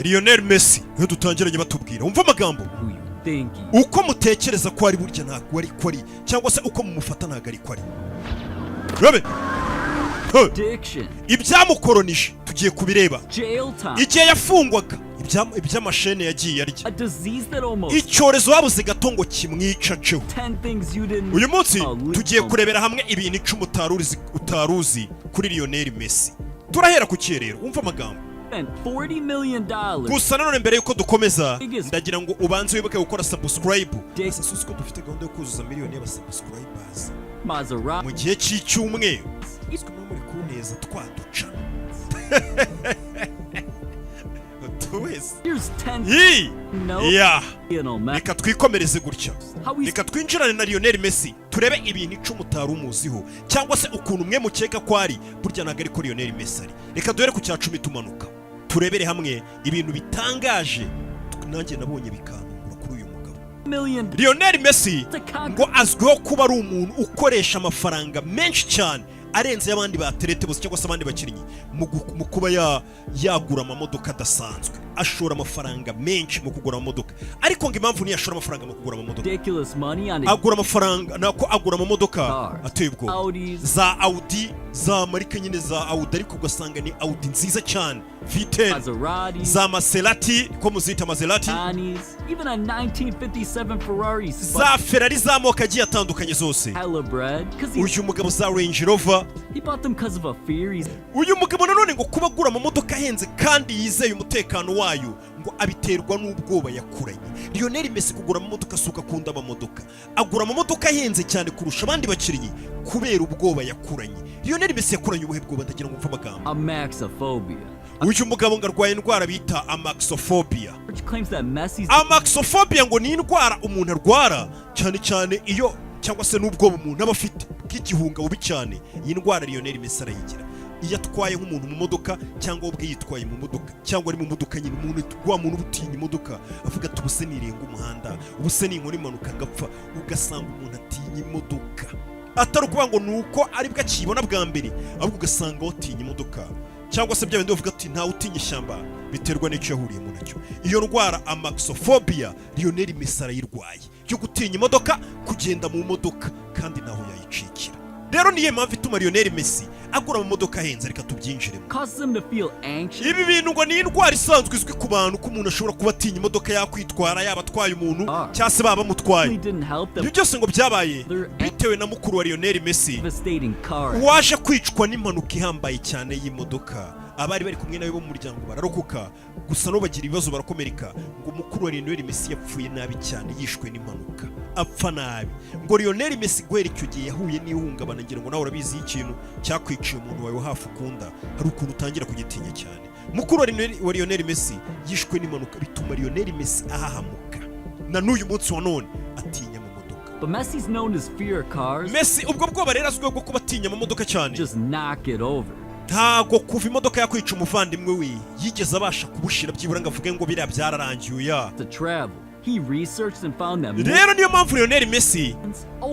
Lionel Messi iyo dutangiranye batubwira umva amagambo uko mutekereza ko ari burya ntabwo ari ko ari cyangwa se uko mumufata ntabwo ari ko ari rabe ibyamukoronije tugiye kubireba igihe yafungwaga iby'amashene yagiye arya icyorezo wabuze gato ngo kimwicaceho uyu munsi tugiye kurebera hamwe ibintu 10 utaruzi kuri Lionel Messi turahera ku cyerero umva amagambo $40 million. Gusa nanone mbere yuko dukomeza ndagira ngo ubanze wibuke gukora subscribe. Asusuze ko dufite gahunda yo kuzuza miliyoni y'abasubscribers. Mu gihe cy'icyumweru. Iswe muri kuneza twaduca. Reka twikomereze gutya. Reka twinjirane na Lionel Messi turebe ibintu 10 utari umuziho cyangwa se ukuntu umwe mukeka ko ari burya ntabwo ari ko Lionel Messi ari. Reka duhere ku cya 10 tumanuka. Turebere hamwe ibintu bitangaje nanjye nabonye bikangura kuri uyu mugabo. Lionel Messi ngo azwiho kuba ari umuntu ukoresha amafaranga menshi cyane arenze y'abandi baterete bose cyangwa se abandi bakinnyi mu kuba yagura amamodoka adasanzwe. Ashora amafaranga menshi mu kugura amamodoka ariko ngo impamvu ni yashora amafaranga mu kugura amamodoka agura amafaranga nako agura amamodoka ateye ubwo za Audi za marike nyine za Audi ariko ugasanga ni Audi nziza cyane V10 za Maserati ko muzita Maserati even a 1957 Ferrari za Ferrari z'amoko agiye atandukanye zose uyu mugabo za Range Rover he bought them because of a fear. Uyu mugabo nanone ngo kuba agura amamodoka ahenze kandi yizeye umutekano wayo ngo abiterwa n'ubwoba yakuranye. Lionel Messi kugura amamodoka suka kunda amamodoka agura amamodoka ahenze cyane kurusha abandi bakinnyi kubera ubwoba yakuranye. Lionel Messi yakuranye ubuhe bwoba ndagira ngo mva amagambo Amaxophobia. Uyu mugabo ngo arwaye indwara bita amaxophobia. Amaxophobia ngo ni indwara umuntu arwara cyane cyane iyo cyangwa se n'ubwoba umuntu aba afite bw'igihunga bubi cyane. Iyi ndwara Lionel Messi arayigira iyo atwaye nk'umuntu mu modoka cyangwa ubwe yitwaye mu modoka cyangwa ari mu modoka nyine umuntu wa muntu ubutinya imodoka avuga ati ubuse nirenga umuhanda ubuse ninkora impanuka ngapfa ugasanga umuntu atinya imodoka atari ukuvuga ngo nuko ari bwo akibona bwa mbere ahubwo ugasanga watinya imodoka cyangwa se byabindi bavuga ati ntawe utinya ishyamba biterwa n'icyo yahuriyemo nacyo. Iyo ndwara amaxophobia Lionel Messi arayirwaye yo gutinya imodoka kugenda mu modoka kandi naho yayicikira. Rero niye mpamvu ituma Lionel Messi agura amamodoka ahenze reka tubyinjiremo. Ibi bintu ngo ni indwara isanzwe izwi ku bantu ko umuntu ashobora kuba atinya imodoka yakwitwara yaba atwaye umuntu cyangwa se baba mutwaye. Ibyo byose ngo byabaye bitewe na mukuru wa Lionel Messi waje kwicwa n'impanuka ihambaye cyane y'imodoka. Abari bari kumwe nawe bo mu muryango bararokoka gusa no bagira ibibazo barakomereka. Ngo mukuru wa Lionel Messi yapfuye nabi cyane yishwe n'impanuka apfa nabi. Ngo Lionel Messi guhera icyo gihe yahuye n'ihungabana ngira ngo nawe urabizi ikintu cyakwiciye umuntu wawe hafi ukunda hari ukuntu utangira kugitinya cyane. Mukuru wa Lionel Messi yishwe n'impanuka bituma Lionel Messi ahahamuka na n'uyu munsi wa none atinya mu modoka. But Messi's known as fear cars. Messi ubwo bwoba rero azwiho bwo kuba atinya mu modoka cyane. Just knock it over. Ntago kuva imodoka yakwica umuvandimwe we yigeze abasha kubushira byibura ngo avuge ngo biriya byararangiye ya. Rero niyo mpamvu Lionel Messi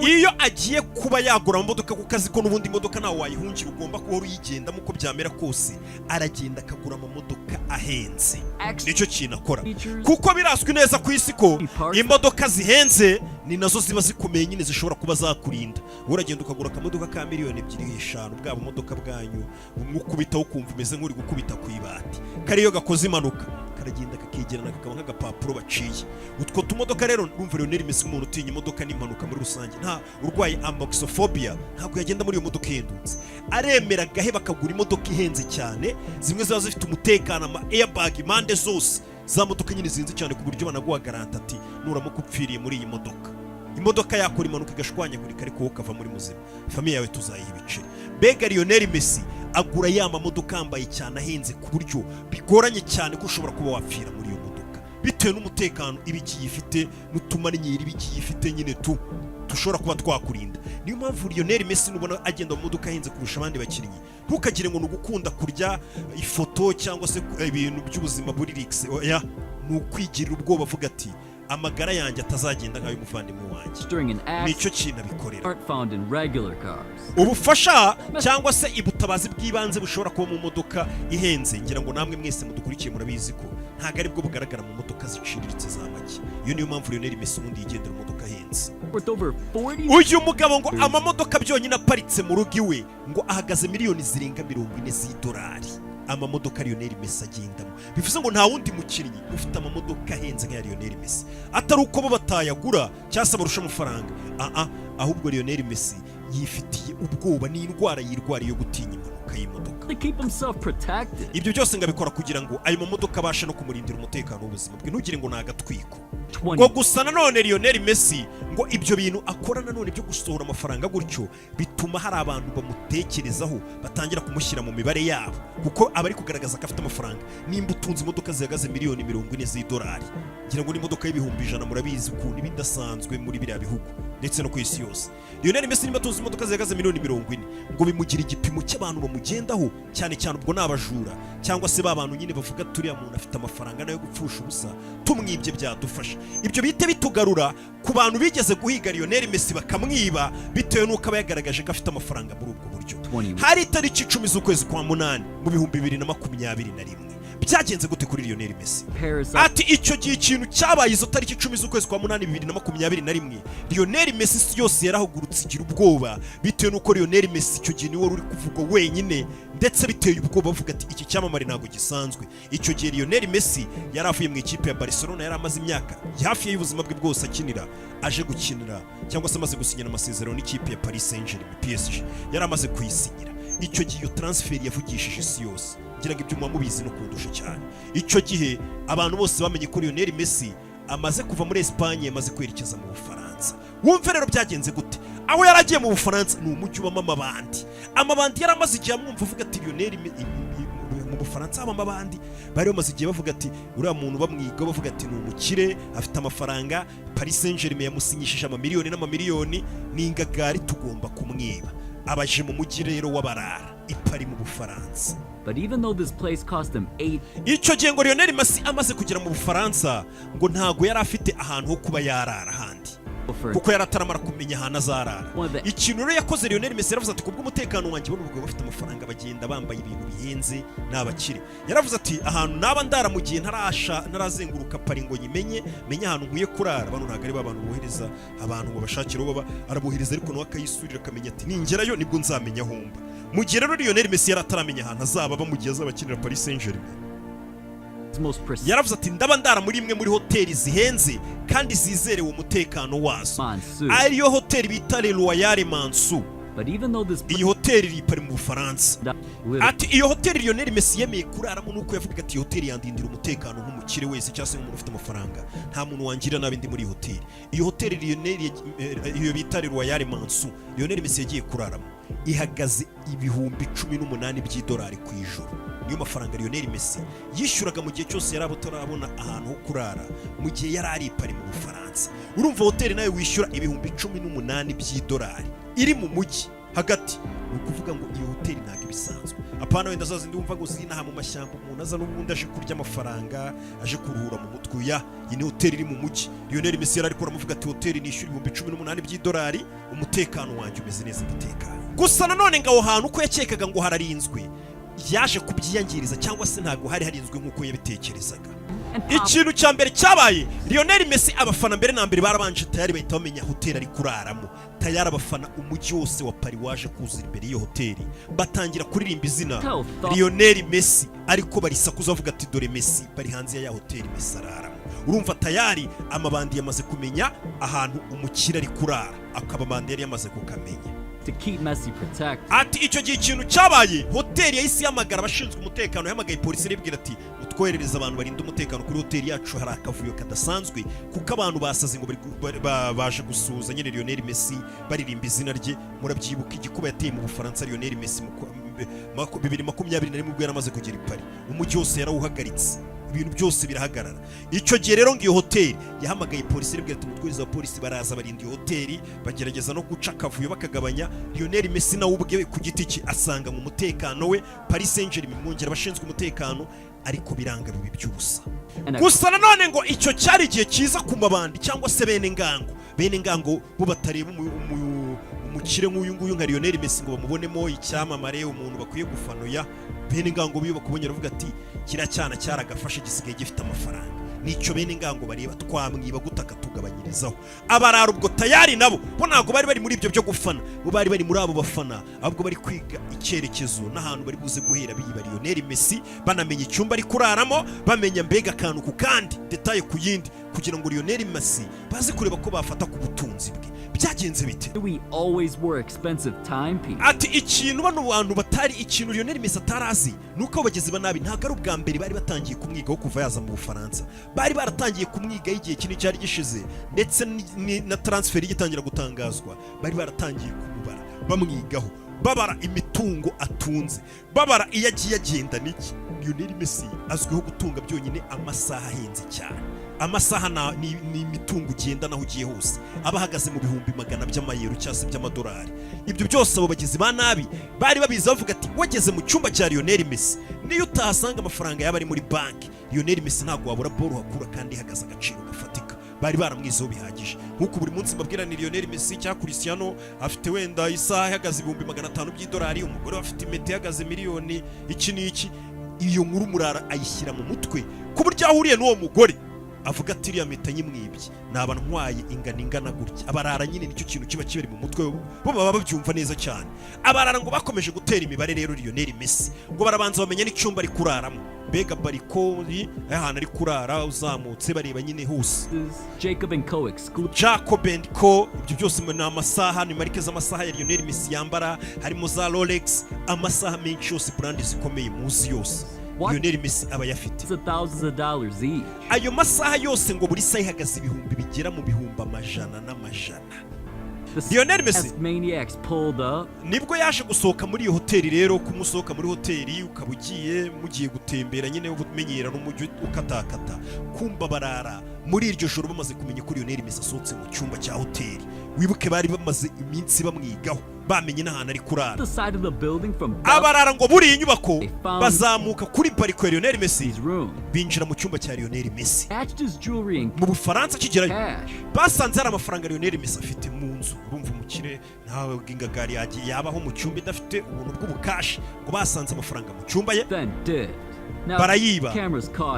iyo agiye kuba yagura amamodoka ku kazi ko n'ubundi imodoka nawe wayihungira ugomba kuba uyigendamo uko byamera kose aragenda akagura amamodoka ahenze. Nicyo kintu akora kuko birazwi neza ku isi ko imodoka zihenze ni nazo ziba zikomeye nyine zishobora kuba zakurinda. Uragenda ukagura akamodoka ka miliyoni 2-5 bwabo modoka bwanyu umukubitaho kumva umeze nk'uri gukubita ku ibati kariyo gakoze impanuka karagenda kakegerana kakaba nk'agapapuro baciye. Utwo tumodoka rero urumva Lionel Messi umuntu utinya imodoka n'impanuka muri rusange nta urwaye amaxophobia ntabwo yagenda muri iyo modoka ihendutse. Aremera gahe bakagura imodoka ihenze cyane zimwe ziba zifite umutekano ama airbag impande zose za modoka nyine zinze cyane ku buryo banaguha garanta ati nuramuka upfiriye muri iyi modoka imodoka yakora impanuka igashwanyagurika ariko wowe ukava muri muzima famiye yawe tuzayiha ibice. Bega Lionel Messi agura ya mamodoka ambaye cyane ahenze ku buryo bigoranye cyane ko ushobora kuba wapfira muri iyo modoka bitewe n'umutekano ibiki yifite n'utumarinyeri ibiki yifite nyine tushobora kuba twakurinda. Niyo mpamvu Lionel Messi nubona agenda mu modoka ahenze kurusha abandi bakinnyi ntukagire ngo nugukunda kurya ifoto cyangwa se ibintu by'ubuzima buri rix oya nukwigira ubwoba avuga ati amagara yanjye atazagenda nk'ay'umuvandimwe wanjye. during an nicyo accident kintu abikorera. aren't found in regular cars. ubufasha cyangwa se ibutabazi bw'ibanze bushobora kuba mu modoka ihenze, ngira ngo namwe mwese mudukurikiye murabizi ko ntabwo aribwo bugaragara mu modoka ziciriritse za make. iyo niyo mpamvu Lionel Messi ubundi yigendera mu modoka ahenze. Worth over 40. uyu mugabo ngo amamodoka byonyine aparitse mu rugo iwe ngo ahagaze miliyoni zirenga 40 z'idolari. amamodoka Lionel Messi agendamo, bivuze ngo nta wundi mukinnyi ufite amamodoka ahenze nka Lionel Messi, atari uko bo batayagura cyangwa se barusha amafaranga. ahubwo Lionel Messi yifitiye ubwoba n'indwara yirwariye yo gutinya impanuka y'imodoka. To keep himself protected. ibyo byose ngabikora kugira ngo ayo mamodoka abashe no kumurindira umutekano w'ubuzima bwe, ntugire ngo ni agatwiko. ngo gusa nanone Lionel Messi ngo ibyo bintu akora nanone byo gusohora amafaranga gutyo bituma hari abantu bamutekerezaho batangira kumushyira mu mibare yabo, kuko aba ari kugaragaza ko afite amafaranga. nimba utunze imodoka zihagaze miliyoni 40 z'idolari, ngira ngo n'imodoka y'ibihumbi 100 murabizi ukuntu ibidasanzwe muri biriya bihugu ndetse no ku isi yose. Lionel Messi nimba atunze imodoka zihagaze miliyoni 40 ngo bimugira igipimo cy'abantu bamugendaho, cyane cyane ubwo n'abajura cyangwa se babantu nyine bavuga turiya muntu afite amafaranga nayo gupfusha ubusa, tumwibye byadufasha. ibyo bite bitugarura ku bantu bigeze guhiga Lionel Messi bakamwiba bitewe n'uko aba yagaragaje ko afite amafaranga muri ubwo buryo. hari itariki 10 z'ukwezi kwa 8 mu bihumbi 2021 byagenze gute kuri Lionel Messi? ati icyo gihe ikintu cyabaye izo tariki 10 z'ukwezi kwa 8 2021 Lionel Messi yose yarahugurutse igira ubwoba bitewe n'uko Lionel Messi icyo gihe niwe uri kuvugwa wenyine, ndetse biteye ubwoba bavuga ati iki cyamamare ntago gisanzwe. icyo gihe Lionel Messi yaravuye mu ikipe ya Barcelona, yari amaze imyaka hafi y'ubuzima bwe bwose akinira, aje gukinira cyangwa se amaze gusinyana amasezerano n'ikipe ya Paris Saint-Germain PSG, yari amaze kuyisinyira. icyo gihe iyo transfer yavugishije isi yose, ngira ngo ibyo mubizi no kundusha cyane. icyo gihe abantu bose bamenye ko Lionel Messi amaze kuva muri Espagne, amaze kwerekeza mu Bufaransa. wumve rero byagenze gute? aho yaragiye mu Bufaransa ni umujyi ubamo amabandi yari amaze igihe amwumva avuga ati Lionel mu Bufaransa haba amabandi, bari bamaze igihe bavuga ati uriya muntu bamwiga, bavuga ati ni umukire afite amafaranga, Paris Saint-Germain yamusinyishije amamiliyoni n'amamiliyoni, n'ingagari tugomba kumwiba. abaje mu mujyi rero w'abarara ipari mu Bufaransa. But even though this place cost him 8, icyo gihe ngo Lionel Messi amaze kugera mu Bufaransa ngo ntago yari afite ahantu ho kuba yarara handi, kuko yari ataramara kumenya ahantu azarara. ikintu rero yakoze Lionel Messi yaravuze ati kubwo umutekano wanjye bo nubwo bafite amafaranga bagenda bambaye ibintu bihenze n'abakire, yaravuze ati ahantu naba ndara mu gihe ntarazenguruka pari ngo nyimenye ahantu nkwiye kurara. Bano ntago ari abantu bohereza abantu ngo bashakire baba arabohereza, ariko nawe akayisurira akamenya ati ningerayo nibwo nzamenya homba. mu gihe rero Lionel Messi yari ataramenya ahantu azaba mu gihe azabakinira Paris Saint-Germain, yaravuze ati ndaba ndara muri imwe muri hoteli zihenze kandi zizerewe umutekano wazo, ariyo hoteli bita Le Royal Mansour. iyi hoteli iri pari mu Bufaransa. ati iyo hoteli Lionel Messi yemeye kuraramo nuko yavuga ati hoteli yandindira umutekano nk'umukire wese cyangwa se umuntu ufite amafaranga, nta muntu wangira nabi ndi muri hoteli. iyo hoteli Lionel iyo bita Le Royal Mansour Lionel Messi yagiye kuraramo ihagaze ibihumbi 18 by'idolari ku ijoro. niyo mafaranga Lionel Messi yishyuraga mu gihe cyose yari atarabona ahantu ho kurara mu gihe yari ari pari mu Bufaransa. urumva hoteli nayo wishyura ibihumbi 18 by'idolari iri mu mujyi hagati, ukuvuga ngo iyo hoteli ntago ibisanzwe. apana wenda zazindi wumva ngo zinaha mu mashyamba umuntu aza n'ubundi aje kurya amafaranga, aje kuruhura mu mutwe. iyi ni hoteli iri mu mujyi. Lionel Messi yari ariko aramuvuga ati hoteli nishyura ibihumbi 18 by'idolari, umutekano wanjye umeze neza umutekano. gusa nanone ngo aho hantu uko yakekaga ngo hararinzwe yaje kubyiyangiriza, cyangwa se ntago hari harinzwe nk'uko yabitekerezaga. ikintu cya mbere cyabaye Lionel Messi abafana mbere na mbere barabanje tayari bahita bamenya hoteli ari kuraramo. tayari abafana umujyi wose wa Paris waje kuzira imbere y'iyo hoteli, batangira kuririmba izina Lionel Messi, ariko barisakuza bavuga ati dore Messi bari hanze ya hoteli Messi araramo. urumva tayari amabandi yamaze kumenya ahantu umukire ari kurara, akabamandi yari yamaze kukamenya. To keep Messi protected. ati icyo gihe ikintu cyabaye hoteli yahise yamagara abashinzwe umutekano, yamagaye polisi iribwira ati mutwoherereza abantu barinda umutekano kuri hoteli yacu, hari akavuyo kadasanzwe kuko abantu basaze ngo baje gusuhuza nyine Lionel Messi baririmba izina rye. murabyibuka igikuba yateye mu Bufaransa Lionel Messi mu 2021 ubwo yaramaze kugera i Paris, umujyi wose yarawuhagaritse, ibintu byose birahagarara. icyo gihe rero ngiyo hoteli yahamagaye polisi iribwira ati mutwiriza wa polisi baraza barinda iyo hoteli, bagerageza no guca akavuyo bakagabanya. Lionel Messi nawe ubwe ku giti cye asanga mu mutekano we Paris Saint-Germain mwongera abashinzwe umutekano ariko biranga bibi by'ubusa. And Gusa nanone ngo icyo cyari igihe cyiza ku mabandi cyangwa se bene ngango bo batareba umukire nk'uyu nguyu nka Lionel Messi ngo bamubonemo icyamamare umuntu bakwiye gufanoya. Bene ngango biyo bakubonye ravuga ati kira cyana cyaragafashe gisigaye gifite amafaranga. Nicyo bene ngango bareba twamwiba gutaka tugabanyirizaho. Abarara ubwo tayari nabo bo ntago bari muri ibyo byo gufana, bo bari muri abo bafana, ahubwo bari kwiga icyerekezo n'ahantu bari buze guhera biba Lionel Messi, banamenya icyumba ari kuraramo, bamenya mbega akantu ku kandi detaye ku yindi, kugira ngo Lionel Messi baze kureba ko bafata ku butunzi bwe. Byagenze bite? we always were expensive timepieces. Ati ikintu bano bantu batari ikintu Lionel Messi atarazi nuko bageze banabi ntago ari ubwa mbere bari batangiye kumwigaho kuva yaza mu Bufaransa. Bari baratangiye kumwiga igihe kinini cyari gishize, ndetse na transfer igitangira gutangazwa bari baratangiye kumubara bamwigaho, babara imitungo atunze, babara iyo agiye agenda niki. Lionel Messi azwiho gutunga byonyine amasaha ahenze cyane. Amasaha ni imitungo ugenda naho ugiye hose abahagaze mu bihumbi magana by'amayero cyangwa se by'amadolari. Ibyo byose abo bagizi ba nabi bari babizi bavuga ati wageze mu cyumba cya Lionel Messi niyo utahasanga amafaranga yaba ari muri banki, Lionel Messi ntabwo wabura ball hakura kandi ihagaze agaciro gafatika. Bari baramwizeho bihagije nkuko buri munsi mbabwira ni Lionel Messi cya Cristiano afite wenda isaha ihagaze ibihumbi 500 by'idolari, umugore afite impeta ihagaze miliyoni iki n'iki. Iyo nkuru murara ayishyira mu mutwe ku buryo ahuriye n'uwo mugore avuga ati iriya mpeta nyimwibye naba ntwaye ingana gutya. Abarara nyine nicyo kintu kiba kibari mu mutwe bo baba babyumva neza cyane. Abarara ngo bakomeje gutera imibare rero Lionel Messi ngo barabanza bamenya n'icyumba ari kuraramo, mbega barikoni ahantu ari kurara uzamutse bareba nyine hose Jacob & Co exclusive. Jacob & Co, ibyo byose ni amasaha, ni marike z'amasaha ya Lionel Messi yambara, harimo za Rolex, amasaha menshi yose brand zikomeye muzi yose Lionel Messi aba yafite. Thousands of dollars each. Ayo masaha yose ngo buri saha ihagaze ibihumbi bigera mu bihumbi amajana n'amajana. Lionel Messi maniacs pulled up. Nibwo yaje gusohoka muri iyo hoteli rero, kumusohoka muri hoteli ukaba mugiye gutembera nyine ubumenyera n'umujyi ukatakata, kumba barara muri iryo joro bamaze kumenya ko Lionel Messi asohotse mu cyumba cya hoteli. Wibuke bari bamaze iminsi bamwigaho bamenye n'ahantu ari kurara. Abarara ngo buri inyubako bazamuka kuri bariko ya Lionel Messi binjira mu cyumba cya Lionel Messi. Mu Bufaransa kigerayo basanze hari amafaranga Lionel Messi afite mu nzu. Urumva umukire ntawe bw'ingagari yagiye yabaho mu cyumba idafite ubuntu bw'ubukashi, ngo basanze amafaranga mu cyumba ye barayiba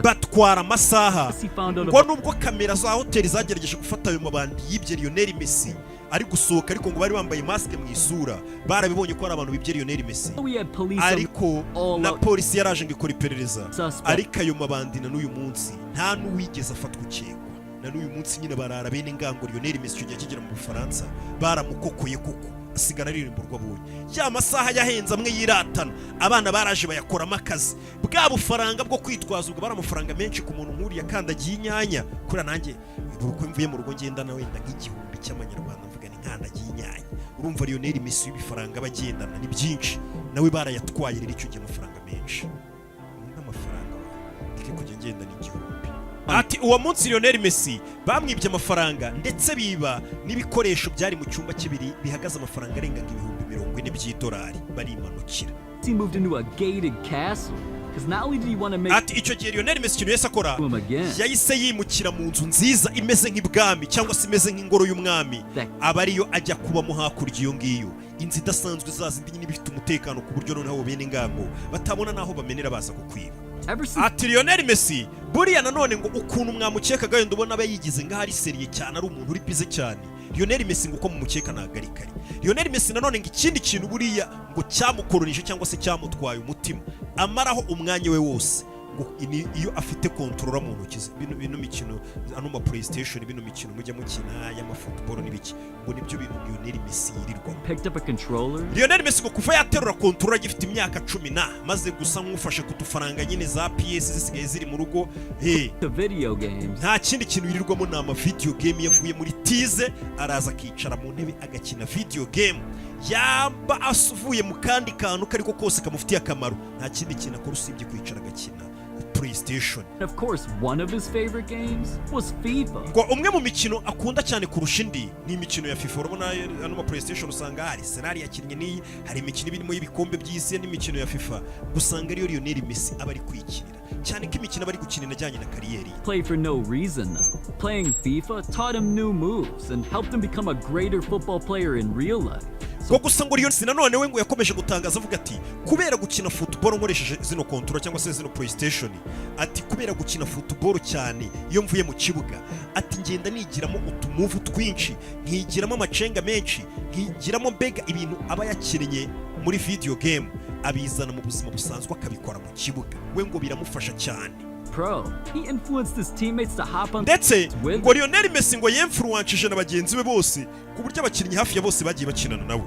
batwara amasaha. Ngo nubwo kamera za hoteli zagerageje gufata ayo mabandi yibye Lionel Messi ari gusohoka, ariko ngo bari bambaye mask mu isura, barabibonye ko ari abantu bibye Lionel Messi, ariko na polisi yaraje ngo ikora iperereza. Ariko ayo mabandi na n'uyu munsi nta n'uwigeze afatwa ukekwa. Na n'uyu munsi nyine barara bene ngango Lionel Messi cyo kigera mu Bufaransa baramukokoye koko asigara aririmburwa abonye ya masaha yahenze amwe yiratana. Abana baraje bayakoramo akazi, bwa bufaranga bwo kwitwaza ubwo baramufaranga menshi ku muntu nk'uriya kandagiye inyanya. Kura nanjye uko mvuye mu rugo ngenda na wenda nk'igihumbi cy'amanyarwanda mvuga ni kandagiye inyanya. Urumva Lionel Messi ibifaranga bagendana ni byinshi, nawe barayatwaye rero icyo gihe amafaranga menshi. N'amafaranga ndike kujya ngenda n'igihumbi. Ati uwo munsi Lionel Messi bamwibye amafaranga ndetse biba n'ibikoresho byari mu cyumba kibiri bihagaze amafaranga arenga ibihumbi 40 by'idolari barimanukira. Ati icyo gihe Lionel Messi kintu yese akora yahise yimukira mu nzu nziza imeze nk'ibwami cyangwa se imeze nk'ingoro y'umwami, aba ariyo ajya kubamo hakurya iyo ngiyo, inzu idasanzwe zazindi nyine bifite umutekano ku buryo noneho bene ngango batabona naho bamenera baza kukwiba. Ati Lionel Messi buriya nanone ngo ukuntu mwamukekaga wenda ubona aba yigize ngaho ari seriye cyane, ari umuntu uri bize cyane. Lionel Messi ngo uko mumukeka ntago ari kare. Lionel Messi nanone ngo ikindi kintu buriya ngo cyamukoronije cyangwa se cyamutwaye umutima amaraho umwanya we wose, ngo iyo afite kontrola mu ntoki ze bino mikino ano ma PlayStation, bino mikino mujya mukina y'amafootball n'ibiki, ngo nibyo bintu Lionel Messi yirirwa. Lionel Messi ngo kuva yaterura kontrola gifite imyaka 10 na maze gusa nk'ufashe kutufaranga nyine za PS zisigaye ziri mu rugo. Nta kindi kintu yirirwamo na ama video game. Yavuye muri tize araza akicara mu ntebe agakina video game, yaba asuvuye mu kandi kantu kariko kose kamufitiye akamaro. Nta kindi kintu akora usibye kwicara agakina PlayStation. Of course, one of his favorite games was FIFA. Ngo umwe mu mikino akunda cyane kurusha indi ni imikino ya FIFA. Urabona ano ma PlayStation usanga hari Arsenal yakinnye n'iyi, hari imikino ibirimo y'ibikombe by'isi n'imikino ya FIFA, gusanga ariyo Lionel Messi aba ari kwikinira cyane ko imikino aba ari gukina inajyanye na kariyeri. Played for no reason though. Playing FIFA taught him new moves and helped him become a greater football player in real life. Ngo gusa ngo Lionel nanone we ngo yakomeje gutangaza avuga ati kubera gukina football nkoresheje zino controller cyangwa se zino PlayStation, ati kubera gukina football cyane iyo mvuye mu kibuga, ati ngenda nigiramo utumuvu twinshi, nkigiramo amacenga menshi, nkigiramo mbega ibintu aba yakinnye muri video game abizana mu buzima busanzwe akabikora mu kibuga, we ngo biramufasha cyane. He influenced his teammates to hop on. Ndetse ngo Lionel Messi ngo yemfluenceje na bagenzi be bose ku buryo abakinnyi hafi ya bose bagiye bakinana nawe,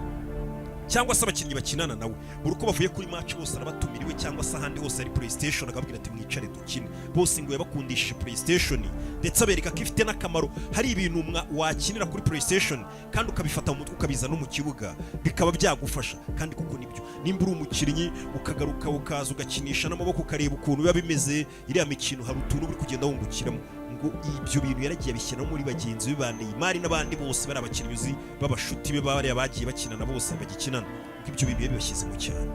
cyangwa se abakinnyi bakinana nawe buri uko bavuye kuri match bose arabatumiriwe, cyangwa se ahandi hose ari PlayStation akabwira ati mwicare dukine. Bose ngo yabakundishije PlayStation, ndetse abereka ko ifite n'akamaro. Hari ibintu wakinira kuri PlayStation kandi ukabifata mu mutwe ukabiza no mu kibuga bikaba byagufasha, kandi kuko nibyo nimba uri umukinnyi ukagaruka ukaza ugakinisha n'amaboko ukareba ukuntu biba bimeze, iriya mikino hari utuntu uri kugenda wungukiramo. Ngo ibyo bintu yaragiye abishyira muri bagenzi be ba Neymar n'abandi bose bari abakinnyi b'abashuti be bari bagiye bakinana bose bagikinana, ibyo bintu yabibashyizemo cyane.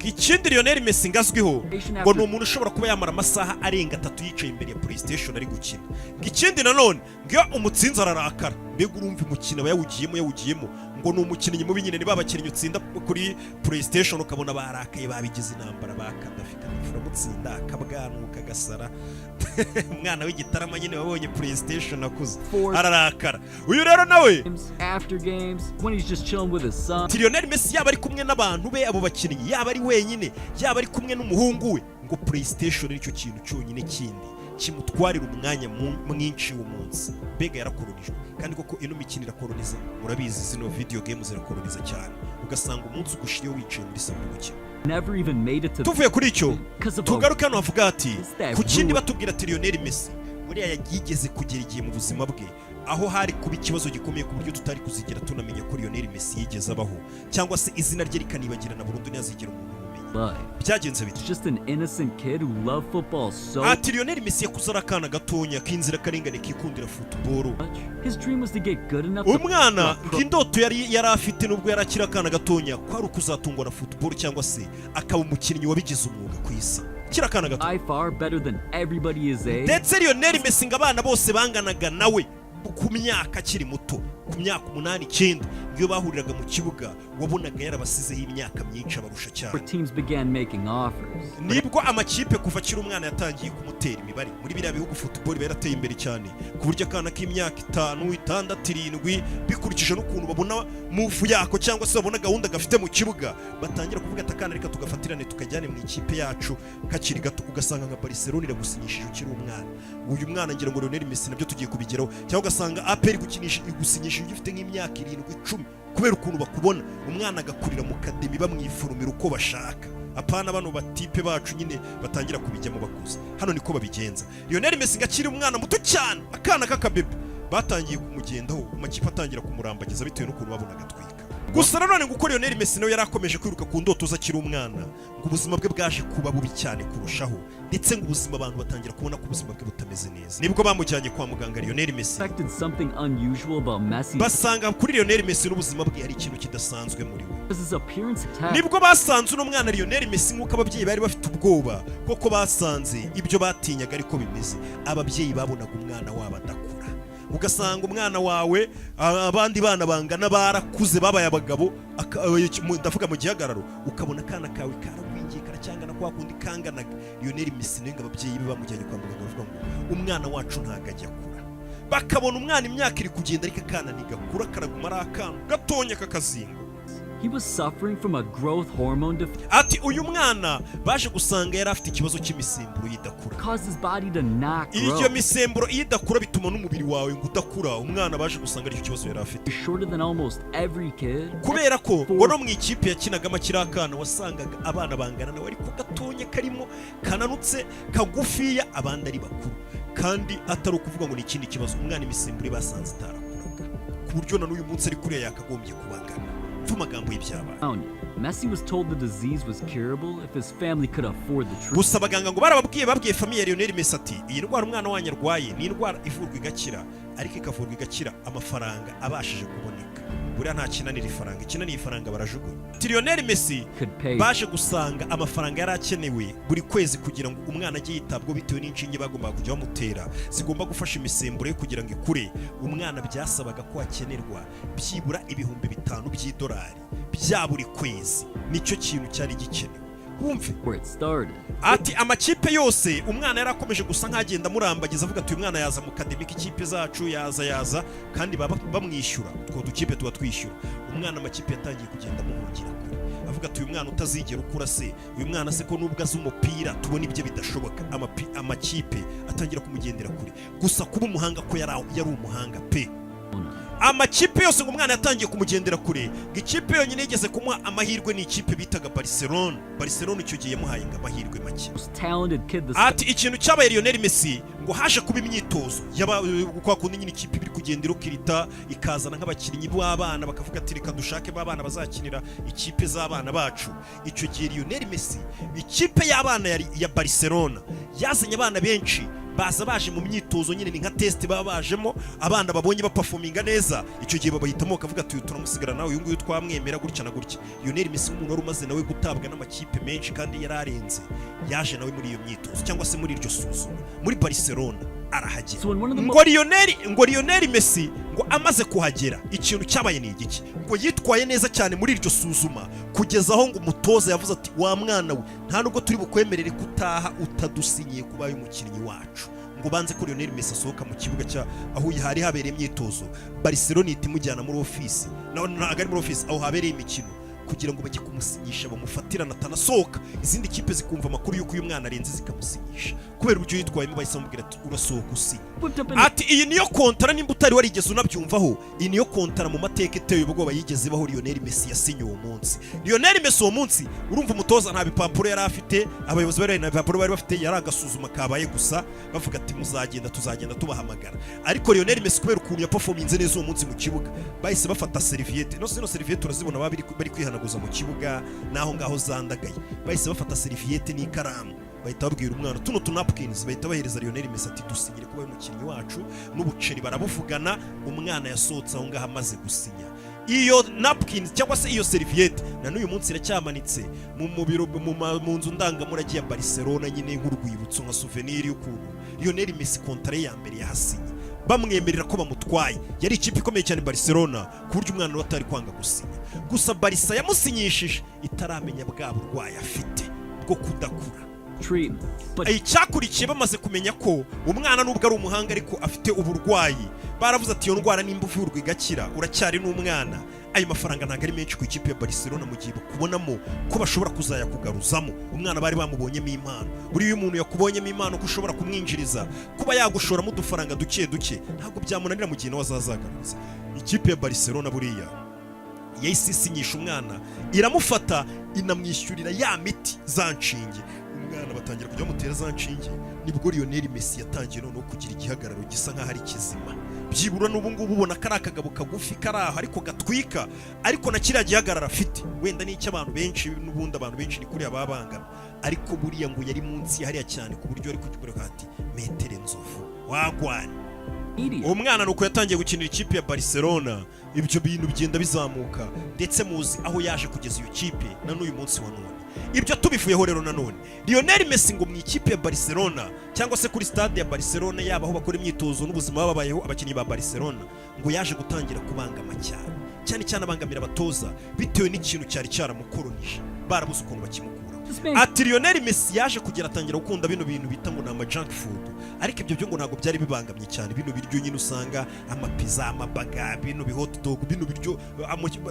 Ikindi Lionel Messi ngazwiho ngo ni umuntu ushobora kuba yamara amasaha arenga 3 yicaye imbere ya PlayStation ari gukina. Ikindi nanone ngo umutsinzi ararakara, mbega urumva umukino aba yawugiyemo ngo ni umukinnyi mubi nyine, ni babakinnyi utsinda kuri PlayStation ukabona barakaye babigize intambara bakadafika mutsinda akabwanuka gasara. Umwana w'igitarama nyine wabonye PlayStation akuze ararakara. Uyu rero nawe after games when he's just chilling with his son. Lionel Messi yaba ari kumwe n'abantu be abo bakinnyi, yaba ari wenyine, yaba ari kumwe n'umuhungu we, ngo PlayStation nicyo kintu cyonyine kindi kimutwarira umwanya mwinshi w'umunsi. Mbega yarakoronijwe, kandi koko ino mikino irakoroniza. Murabizi zino video games zirakoroniza cyane, ugasanga umunsi ugushiriye wicaye muri salo gukina. Never even made it to. Tuvuye kuri icyo tugaruka hano havuga ati ku kindi batubwira ati Lionel Messi buriya yagigeze kugera igihe mu buzima bwe aho hari kuba ikibazo gikomeye ku buryo tutari kuzigera tunamenya ko Lionel Messi yigeze abaho, cyangwa se izina rye rikanibagirana burundu ntazigera umuntu umenya. Byagenze bite? Just an innocent kid who loved football so. Ati Lionel Messi yakuze arakana gatonya k'inzira karengane kikundira football. His dream was to get good enough. Umwana indoto yari afite nubwo yarakira akana gatonya kwari ukuzatungwa na football, cyangwa se akaba umukinnyi wabigize umwuga ku isi. Kirakana gato. By far better than everybody his age. Ndetse Lionel Messi ngabana bose banganaga nawe ku myaka akiri muto, ku myaka 8 9 iyo bahuriraga mu kibuga wabonaga yarabasizeho imyaka myinshi abarusha cyane. Teams began making offers. Nibwo amakipe kuva akiri umwana yatangiye kumutera imibare. Muri biriya bihugu football yarateye imbere cyane ku buryo akana k'imyaka 5 6 7 bikurikije n'ukuntu babona move yako, cyangwa se babona gahunda gafite mu kibuga, batangira kuvuga ati akana reka tugafatirane tukajyane mu ikipe yacu kakiri gato. Ugasanga nka Barcelona iragusinyishije ukiri umwana. Uyu mwana ngira ngo Lionel Messi nabyo tugiye kubigeraho, cyangwa ugasanga APR igusinyishije ugifite nk'imyaka 7 10 kubera ukuntu bakubona umwana agakurira mu kademi bamwiforumira uko bashaka. Apana bano batipe bacu nyine batangira kubijyamo bakuze. Hano niko babigenza. Lionel Messi gakiri umwana muto cyane, akana kakabebe batangiye kumugendaho, amakipe atangira kumurambagiza bitewe n'ukuntu babonaga twika. Gusa nanone ngo uko Lionel Messi nawe yarakomeje kwiruka ku ndoto zakiri umwana, ngo ubuzima bwe bwaje kuba bubi cyane kurushaho, ndetse ngo ubuzima abantu batangira kubona ko ubuzima bwe butameze neza. Nibwo bamujyanye kwa muganga Lionel Messi. Basanga kuri Lionel Messi n'ubuzima bwe hari ikintu kidasanzwe muri we. Nibwo basanze uno mwana Lionel Messi nk'uko ababyeyi bari bafite ubwoba, kuko basanze ibyo batinyaga ariko bimeze. Ababyeyi babonaga umwana wabo adakura, ugasanga umwana wawe abandi bana bangana barakuze babaye abagabo, ndavuga mu gihagararo, ukabona akana kawe karagwingiye karacyangana kwa kundi kanganaga. Lionel Messi nenga ababyeyi be bamujyanye kwa muganga bavuga ngo umwana wacu ntago ajya kura. Bakabona umwana imyaka iri kugenda ariko akana ntigakura, karaguma ari akana gatonya kakazingo. He was suffering from a growth hormone deficiency. Ati uyu mwana baje gusanga yari afite ikibazo cy'imisemburo yidakura. Cause his body to not grow. Iyo misemburo yidakura bituma n'umubiri wawe ngo udakura. Umwana baje gusanga ari kibazo yari afite. Shorter than almost every kid. Kubera ko ngo no mu ikipe yakinaga amakira akana wasangaga abana bangana nawe ariko gatonya karimo kananutse kagufiya abandi ari bakuru. Kandi atari ukuvuga ngo ni ikindi kibazo, umwana imisemburo basanze itarakuraga ku buryo na n'uyu munsi ari kuriya yakagombye kubangana. umva amagambo y'ibyabaye. Messi was told the disease was curable if his family could afford the treatment. Gusa abaganga ngo babwiye famiye ya Lionel Messi ati iyi ndwara umwana wanyu arwaye ni indwara ivurwa igakira, ariko ikavurwa igakira amafaranga abashije kuboneka. Buriya nta kinanira ifaranga, ikinaniye ifaranga barajugunya. Lionel Messi baje gusanga amafaranga yari akenewe buri kwezi kugira ngo umwana ajye yitabwaho bitewe n'inshinge bagombaga kujya bamutera zigomba gufasha imisemburo ye kugira ngo ikure. Umwana byasabaga ko akenerwa byibura ibihumbi 5 by'idolari bya buri kwezi. Nicyo kintu cyari gikenewe. Wumve ati amakipe yose umwana yari akomeje gusa nk'agenda murambagiza avuga ati uyu mwana yaza mu kademika ikipe zacu yaza kandi bamwishyura two dukipe tuba twishyura. Umwana amakipe yatangiye kugenda muhungira kure avuga ati uyu mwana utazigera ukura se, uyu mwana se ko nubwo azi umupira tubona ibyo bidashoboka. Amakipe atangira kumugendera kure. Gusa kuba umuhanga ko yari umuhanga pe. Amakipe yose ngo umwana yatangiye kumugendera kure. Ikipe yonyine yigeze kumuha amahirwe ni ikipe bitaga Barcelona icyo gihe yamuhaye amahirwe make. Ati ikintu cyabaye Lionel Messi ngo haje kuba imyitozo kwa kundi nyine ikipe biri kugendera ukirita ikazana nk'abakinnyi b'abana bakavuga ati reka dushake b'abana bazakinira ikipe z'abana bacu. Icyo gihe Lionel Messi ikipe y'abana ya Barcelona yazanye abana benshi baje mu myitozo nyine ni nka test babajemo, abana babonye baperforminga neza. Icyo gihe babahitamo bakavuga ati turamusigara nawe uyu nguyu twamwemera gutya na gutya. Lionel Messi umuntu wari umaze nawe gutabwa n'amakipe menshi kandi yararenze, yaje nawe muri iyo myitozo cyangwa se muri iryo suzuma muri Barcelona arahagera. Ngo Lionel Messi ngo amaze kuhagera ikintu cyabaye ni igiki, ngo yitwaye neza cyane muri iryo suzuma kugeza aho ngo umutoza yavuze ati wa mwana we nta nubwo turi bukwemerere kutaha utadusinyiye kuba umukinnyi wacu. Ngo banze ko Lionel Messi asohoka mu kibuga aho hari habereye imyitozo. Barcelona itimujyana muri office nagari muri office aho habereye imikino kugira ngo bajye kumusinyisha bamufatirana atanasohoka. Izindi kipe zikumva amakuru y'uko uyu mwana arenze zikamusinyisha kubera uburyo yitwayemo bahise bamubwira ati urasohoka usinya. Ati iyi niyo kontara nimba utari warigeze unabyumvaho, iyi niyo kontara mu mateka iteye ubwoba yigeze baho Lionel Messi yasinye uwo munsi. Lionel Messi uwo munsi urumva umutoza nta bipapuro yari afite, abayobozi bari na bipapuro bari bafite, yari agasuzuma kabaye gusa bavuga ati tuzagenda tubahamagara. Ariko Lionel Messi kubera ukuntu yaperforminze neza uwo munsi mu kibuga bahise bafata serviette. No serviette turazibona bari kwihanaguza mu kibuga naho ngaho zandagaye. Bahise bafata serviette n'ikaramu bahita babwira umwana tuno tunapkins bahita bahereza Lionel Messi ati dusinyire kuba umukinnyi wacu. N'ubuceri barabuvugana. Umwana yasohotse aho ngaho amaze gusinya. Iyo napkins cyangwa se iyo serviette na n'uyu munsi iracyamanitse mu nzu ndangamurage ya Barcelona nyine nk'urwibutso nka souvenir y'ukuntu Lionel Messi kontare ya mbere yahasinye bamwemerera ko bamutwaye. Yari ikipe ikomeye cyane Barcelona ku buryo umwana atari kwanga gusinya. Gusa Barca yamusinyishije itaramenya bwa burwayi afite bwo kudakura. Icyakurikiye bamaze kumenya ko umwana nubwo ari umuhanga ariko afite uburwayi, baravuze ati iyo ndwara nimba uvurwa igakira uracyari n'umwana. Ayo mafaranga ntabwo ari menshi ku ikipe ya Barcelona mu gihe bakubonamo ko bashobora kuzayakugaruzamo. Umwana bari bamubonyemo impano. Buriya umuntu yakubonyemo impano ko ushobora kumwinjiriza kuba yagushoramo udufaranga duke ntabwo byamunanira mu gihe nawe azazagaruza. Ikipe ya Barcelona buriya yahise isinyisha umwana, iramufata inamwishyurira ya miti za nshinge. Umwana batangira kujya bamutera za nshinge. Nibwo Lionel Messi yatangiye noneho kugira igihagararo gisa nk'aho ari kizima. Byibura n'ubu ngubu ubona ko ari akagabo kagufi karaho ariko gatwika, ariko na kiriya gihagararo afite wenda n'icyo abantu benshi n'ubundi abantu benshi ni kuriya babangana, ariko buriya ngo yari munsi hariya cyane ku buryo ari kugura ati metere nzovu wagwana. Uwo mwana nuko yatangiye gukinira ikipe ya Barcelona. Ibyo bintu bigenda bizamuka ndetse muzi aho yaje kugeza iyo kipe na n'uyu munsi wa none. Ibyo tubifuyeho rero nanone Lionel Messi ngo mu ikipe ya Barcelona cyangwa se kuri stade ya Barcelona yaba aho bakora imyitozo n'ubuzima babayeho abakinnyi ba Barcelona ngo yaje gutangira kubangama cyane abangamira abatoza bitewe n'ikintu cyari cyaramukoronije barabuze ukuntu bakimukura. Ati Lionel Messi yaje kugera atangira gukunda bino bintu bita ngo nama junk food, ariko ibyo byo ngo ntabwo byari bibangamye cyane. Bino biryo nyine usanga amapiza, amabaga, bino hot dog, bino biryo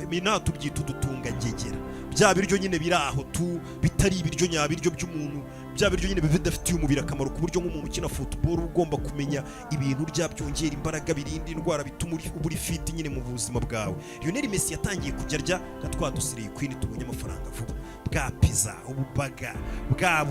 mina tubyita udutunga ngegera, bya biryo nyine biraho tu bitari ibiryo nyabiryo by'umuntu, bya biryo nyine bidafitiye umubiri akamaro ku buryo nk'umuntu ukina football ugomba kumenya ibintu byongera imbaraga, birinda indwara, bituma uri fit nyine mu buzima bwawe. Lionel Messi yatangiye kujya twadusiriye Queen tubonye amafaranga vuba, bwa pizza, ububaga, bwa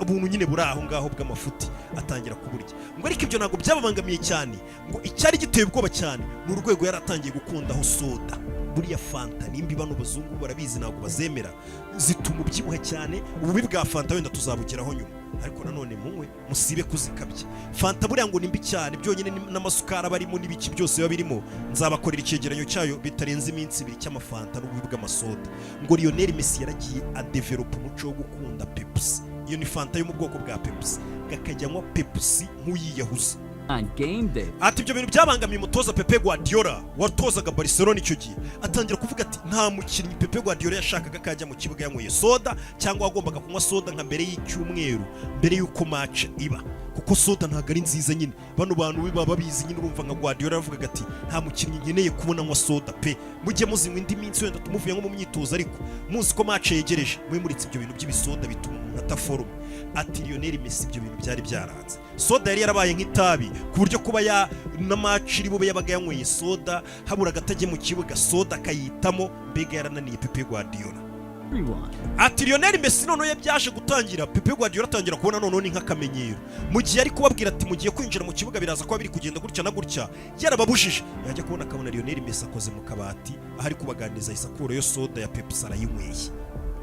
buntu nyine buri aho ngaho bw'amafuti atangira kuburya. Ngo ariko ibyo ntabwo byababangamiye cyane, ngo icyari giteye ubwoba cyane ni urwego yari atangiye gukundaho soda. buriya fanta nimba bano bazungu barabizi ntabwo bazemera, zituma ubyibuha cyane. Ububi bwa fanta wenda tuzabugeraho nyuma, ariko nanone munywe musibe kuzikabya. Fanta buriya ngo nimbi cyane, byonyine n'amasukari abarimo n'ibiki byose biba birimo. Nzabakorera icyegeranyo cyayo bitarenze iminsi 2 cy'amafanta n'ububi bw'amasoda. Ngo Lionel Messi yaragiye adevelopa umuco wo gukunda Pepsi. Iyo ni fanta yo mu bwoko bwa Pepsi, gakajyanwa Pepsi nk'uyiyahuza. Ati ibyo bintu byabangamiye umutoza Pepe Guardiola watozaga Barcelona icyo gihe. Atangira kuvuga ati nta mukinnyi Pepe Guardiola yashakaga kajya mu kibuga yanyweye soda, cyangwa wagombaga kunywa soda nka mbere y'icyumweru, mbere y'uko match iba, kuko soda ntago ari nziza nyine. Bano bantu baba babizi nyine, urumva nka Guardiola yavugaga ati nta mukinnyi nkeneye kubona nywa soda pe, mujye muzinywa indi minsi wenda tumuvuye nko mu myitozo, ariko muzi ko match yegereje mwe muritse ibyo bintu by'ibisoda bituma umuntu ataforuma. Ati Lionel Messi ibyo bintu byari byaranze. Soda yari yarabaye nk'itabi ku buryo kuba na match iri bube yabaga yanyweye soda, habura gatajye mu kibuga soda akayitamo, mbega yarananiye Pepe Guardiola. Ati Lionel Messi noneho yabyaje gutangira, Pepe Guardiola atangira kubona noneho ni nk'akamenyero. Mu gihe ari kubabwira ati mugiye kwinjira mu kibuga biraza kuba biri kugenda gutya na gutya, yarababujije. Yajya kubona akabona Lionel Messi akoze mu kabati, ahari kubaganiriza isakuro yo soda ya Pepsi arayinyweye.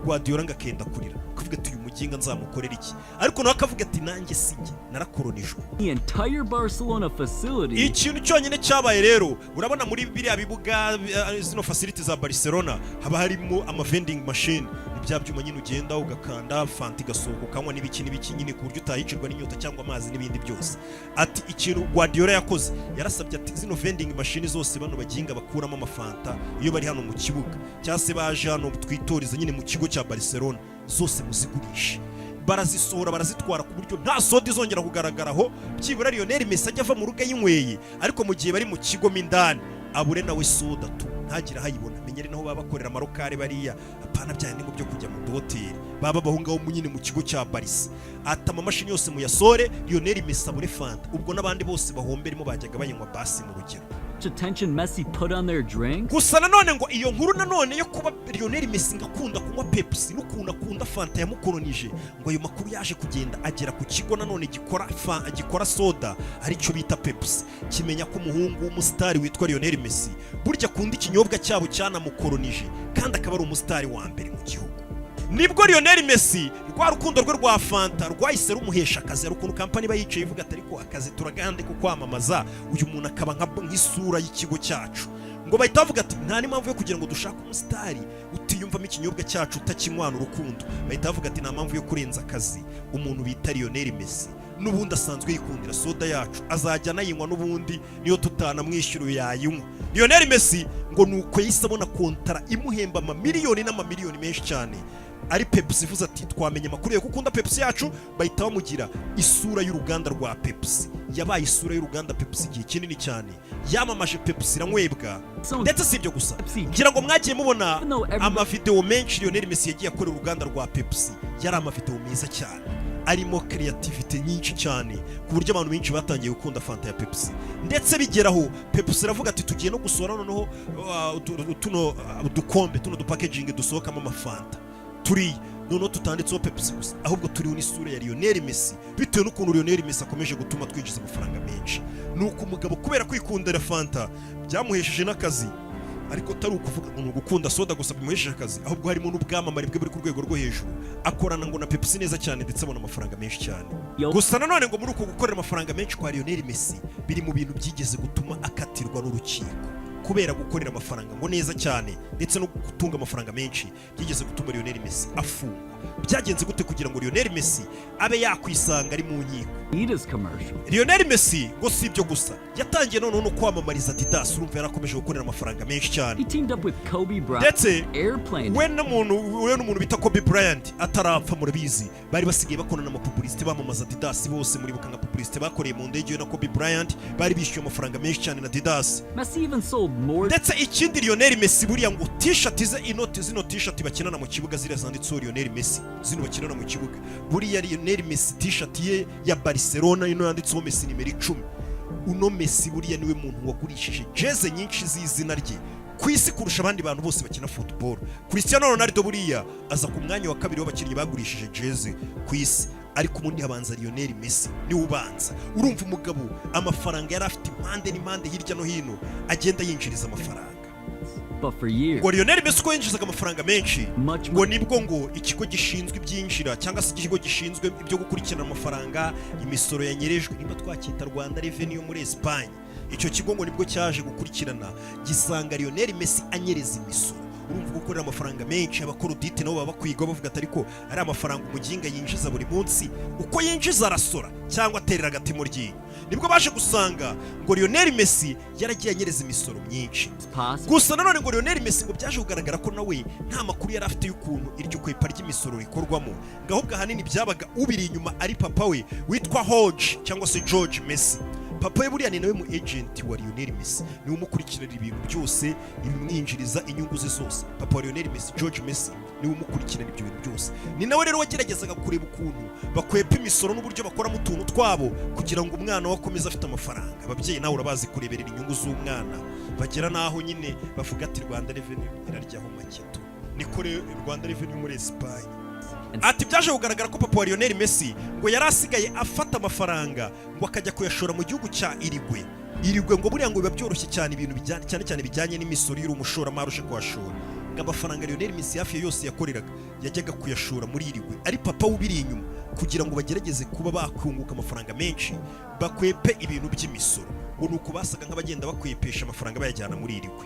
Guardiola ngakenda kurira, kuvuga ati uyu muginga nzamukorera iki, ariko nawe akavuga ati nanjye sinjye narakoronijwe. The entire Barcelona facility. Ikintu cyonyine cyabaye rero, urabona muri biriya bibuga zino facility za Barcelona haba harimo ama vending machine, ibya byuma nyine ugenda ugakanda fanta igasohoka ukanywa n'ibiki nyine ku buryo utahicirwa n'inyota cyangwa amazi n'ibindi byose. Ati ikintu Guardiola yakoze, yarasabye ati zino vending machine zose bano baginga bakuramo amafanta iyo bari hano mu kibuga, cyase baje hano twitoriza nyine mu kigo cya Barcelona, zose muzigurisha. Barazisohora barazitwara ku buryo nta soda izongera kugaragaraho, byibura Lionel Messi ajya ava mu rugo yinyweye, ariko mu gihe bari mu kigo mindani abure nawe soda tu ntagira hayibona. Menyere naho baba bakorera amarokare bariya, apana byane ngo byo kujya mu hoteli, baba bahungaho munyine mu kigo cya Barca. Atama mashini yose mu yasore, Lionel Messi abure fanta, ubwo nabandi bose bahomberimo bajyaga bayinywa basi mu rugero. Attention Messi put on their drinks. Gusa nanone ngo iyo nkuru nanone yo kuba Lionel Messi ngakunda kunywa Pepsi n'ukunda kunda fanta yamukolonije, ngo ayo makuru yaje kugenda agera ku kigo nanone gikora soda aricyo bita Pepsi, kimenya ko umuhungu w'umusitari witwa Lionel Messi burya kundi ikinyobwa cyabo cyanamukolonije, kandi akaba ari umusitari wa mbere mu gihugu. Nibwo Lionel Messi rwa rukundo rwe rwa fanta rwahise rumuhesha akazi. Rukuntu kampani bayicaye ivuga ati ariko akazi turagande ko kwamamaza uyu muntu akaba nk'isura y'ikigo cyacu, ngo bahita bavuga ati nta n'impamvu yo kugira ngo dushake umusitari utiyumvamo ikinyobwa cyacu utakinywana urukundo. Bahita bavuga ati nta mpamvu yo kurenza akazi umuntu bita Lionel Messi, n'ubundi asanzwe yikundira soda yacu, azajya anayinywa n'ubundi niyo tutanamwishyura yayinywa. Lionel Messi ngo nuko yahise abona kontara imuhemba amamiliyoni n'amamiliyoni menshi cyane, ari Pepsi. Ivuze ati twamenye amakuru yo gukunda Pepsi yacu, bahita bamugira isura y'uruganda rwa Pepsi. Yabaye isura y'uruganda Pepsi igihe kinini cyane, yamamaje Pepsi iranywebwa. Ndetse si ibyo gusa, ngira ngo mwagiye mubona amavideo menshi Lionel Messi yagiye akora uruganda rwa Pepsi, yari amavideo meza cyane arimo creativity nyinshi cyane, ku buryo abantu benshi batangiye gukunda fanta ya Pepsi. Ndetse bigeraho Pepsi iravuga ati tugiye no gusohora noneho tuno dukombe, tuno dupackaging dusohokamo amafanta turi noneho tutanditseho Pepsi gusa, ahubwo turiho n'isura ya Lionel Messi, bitewe n'ukuntu Lionel Messi akomeje gutuma twinjiza amafaranga menshi. Nuko umugabo kubera kwikundira fanta byamuhesheje n'akazi, ariko tari ukuvuga ngo gukunda soda gusa bimuhesheje akazi, ahubwo harimo n'ubwamamare bwe buri ku rwego rwo hejuru. Akorana ngo na Pepsi neza cyane, ndetse abona amafaranga menshi cyane. Gusa nanone ngo muri uko gukorera amafaranga menshi kwa Lionel Messi biri mu bintu byigeze gutuma akatirwa n'urukiko, kubera gukorera amafaranga ngo neza cyane ndetse no gutunga amafaranga menshi, byigeze gutuma Lionel Messi afungwa. Byagenze gute kugira ngo Lionel Messi abe yakwisanga ari mu nkiko? Lionel Messi ngo si ibyo gusa, yatangiye noneho no kwamamariza Adidas. Urumva yarakomeje gukorera amafaranga menshi cyane, ndetse we n'umuntu bita Kobe Bryant atarapfa, murabizi bari basigaye bakorana na publicité bamamaza Adidas. Bose muri buka nka publicité bakoreye mu ndege na Kobe Bryant bari bishyuye amafaranga menshi cyane na Adidas. Ndetse ikindi Lionel Messi buriya ngo t-shirt ze inoti, zino t-shirt bakinana mu kibuga ziriya zanditseho Lionel Messi, zino bakinana mu kibuga, buriya Lionel Messi t-shirt ye ya Barcelona ino yanditseho Messi nimero 10. Uno Messi buriya niwe muntu wagurishije jeze nyinshi z'izina rye ku isi kurusha abandi bantu bose bakina football. Cristiano Ronaldo buriya aza ku mwanya wa kabiri w'abakinnyi bagurishije jeze ku isi, ariko ubundi habanza Lionel Messi niwe ubanza. Urumva umugabo amafaranga yari afite impande n'impande hirya no hino agenda yinjiriza amafaranga. But for years, ngo Lionel Messi ko yinjizaga amafaranga menshi Much ngo nibwo ngo ikigo gishinzwe ibyinjira cyangwa se ikigo gishinzwe ibyo gukurikirana amafaranga imisoro yanyerejwe niba twacyita Rwanda Revenue muri Espagne, icyo kigo ngo nibwo cyaje gukurikirana gisanga Lionel Messi anyereza imisoro. Urumva gukorera amafaranga menshi, abakorodite nabo baba bakwiga bavuga ati ariko ari amafaranga umuginga yinjiza buri munsi, uko yinjiza arasora cyangwa aterera agatimo ryinyo. Nibwo baje gusanga ngo Lionel Messi yaragiye anyereza imisoro myinshi. Gusa nanone ngo Lionel Messi ngo byaje kugaragara ko nawe nta makuru yari afite y'ukuntu iryo kwepa ry'imisoro rikorwamo, ngahubwo ahanini byabaga ubiri inyuma ari papa we witwa George cyangwa se George Messi. Papa we buriya ni nawe mu agent wa Lionel Messi, niwe umukurikirana ibintu byose ibimwinjiriza inyungu ze zose. Papa wa Lionel Messi, George Messi, niwe umukurikirana ibyo bintu byose. Ni nawe rero wageragezaga kureba ukuntu bakwepa imisoro n'uburyo bakora mu tuntu twabo kugira ngo umwana wakomeze afite amafaranga. Ababyeyi nawe urabazi kureberera inyungu z'umwana, bagera naho nyine bavuga ati Rwanda Revenue iraryaho maketo. Niko Rwanda Revenue muri Espagne. Ati byaje kugaragara ko papa wa Lionel Messi ngo yari asigaye afata amafaranga ngo akajya kuyashora mu gihugu cya Irigwe ngo buriya ngo biba byoroshye cyane ibintu cyane bijyanye n'imisoro y'uri umushoramari uje kuhashora. Ngo amafaranga Lionel Messi hafi yose yakoreraga yajyaga kuyashora muri Irigwe, ari papa ubiri inyuma kugira ngo bagerageze kuba bakunguka amafaranga menshi bakwepe ibintu by'imisoro. Ngo nuko basaga nk'abagenda bakwepesha amafaranga bayajyana muri Irigwe.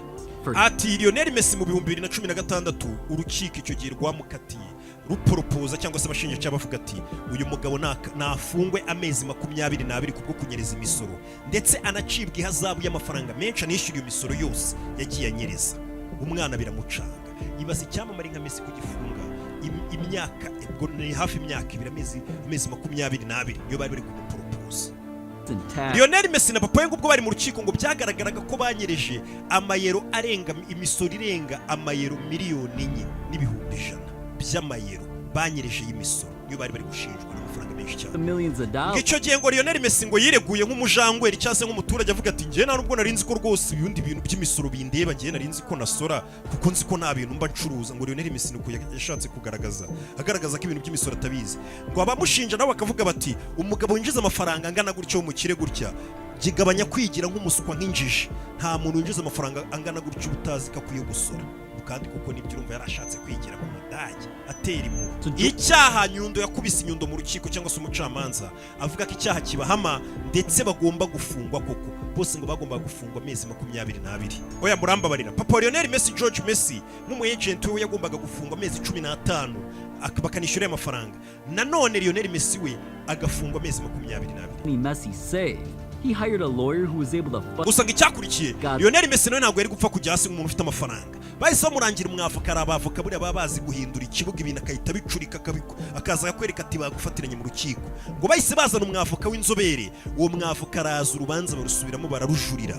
Ati Lionel Messi mu 2016 urukiko icyo gihe rwamukatiye ruporopoza cyangwa se abashinjacyaha bavuga ati uyu mugabo nafungwe amezi 22 kubwo kunyereza imisoro ndetse anacibwa ihazabu y'amafaranga menshi anishyuriye imisoro yose yagiye anyereza. Umwana biramucanga, ibaze icyamamare nka Messi kugifunga imyaka ni hafi imyaka 2 amezi 22 niyo bari bari kumuporopoza. Lionel Messi na papa we ubwo bari mu rukiko ngo byagaragaraga ko banyereje amayero arenga imisoro irenga amayero miliyoni 4,100,000 by'amayero banyereje y'imisoro niyo bari bari gushinjwa n'amafaranga menshi cyane. Icyo gihe ngo Lionel Messi ngo yireguye nk'umujangweri cyangwa se nk'umuturage avuga ati njye nta nubwo narinzi ko rwose ibindi bintu by'imisoro bindeba, njye narinzi ko nasora kuko nzi ko nta bintu mba ncuruza. Ngo Lionel Messi nuko yashatse agaragaza ko ibintu by'imisoro atabizi. Ngo abamushinja nabo bakavuga bati umugabo winjiza amafaranga angana gutyo mu kire gutya gigabanya kwigira nk'umusukwa nk'injiji, nta muntu winjiza amafaranga angana gutyo utazi ko akwiye gusora. Kandi kuko nibyo urumva yarashatse kwigira mu Madage atera impu. Icyaha Nyundo yakubise Nyundo mu rukiko cyangwa se umucamanza avuga ko icyaha kibahama ndetse bagomba gufungwa koko. Bose ngo bagomba gufungwa amezi 22. Oya murambabarira, papa Lionel Messi George Messi nk'umu agent we yagombaga gufungwa amezi 15 bakanishyura amafaranga. Nanone Lionel Messi we agafungwa amezi 22. Messi say he hired a lawyer who was able to gusa ngo icyakurikiye Lionel Messi nawe ntabwo yari gupfa kujya hasi nk'umuntu ufite amafaranga. Bahise bamurangira umwavoka, abavoka buriya baba bazi guhindura ikibuga ibintu akahita bicurika akaza akwereka ati bagufatiranye mu rukiko. Ngo bahise bazana umwavoka w'inzobere, uwo mwavoka araza urubanza barusubiramo bararujurira.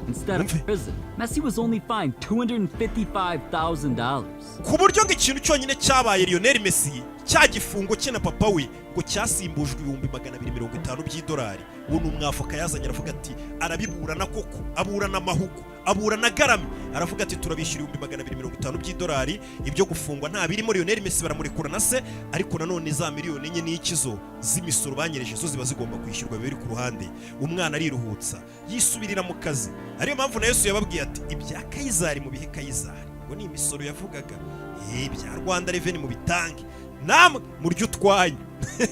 Instead of prison, Messi was only fined $255,000. Ku buryo ngo ikintu cyonyine cyabaye Lionel Messi cyagifungo cye na papa we ngo cyasimbujwe $250 by'idolari. Uwo umwavoka yazanye aravuga ati arabiburana koko, aburana amahugu, aburana garami, aravuga ati turabishyura $250 by'idolari, ibyo gufungwa nta birimo. Lionel Messi baramurekura na se, ariko nanone za miliyoni enye n'ikizo z'imisoro banyereje zo ziba zigomba kwishyurwa biri ku ruhande. Umwana ariruhutsa yisubirira mu kazi. Ariyo mpamvu na Yesu yababwiye ati ibya Kayizari mu bihe Kayizari, ngo ni imisoro yavugaga, ibya Rwanda Revenue mu bitange namwe muryo utwaye.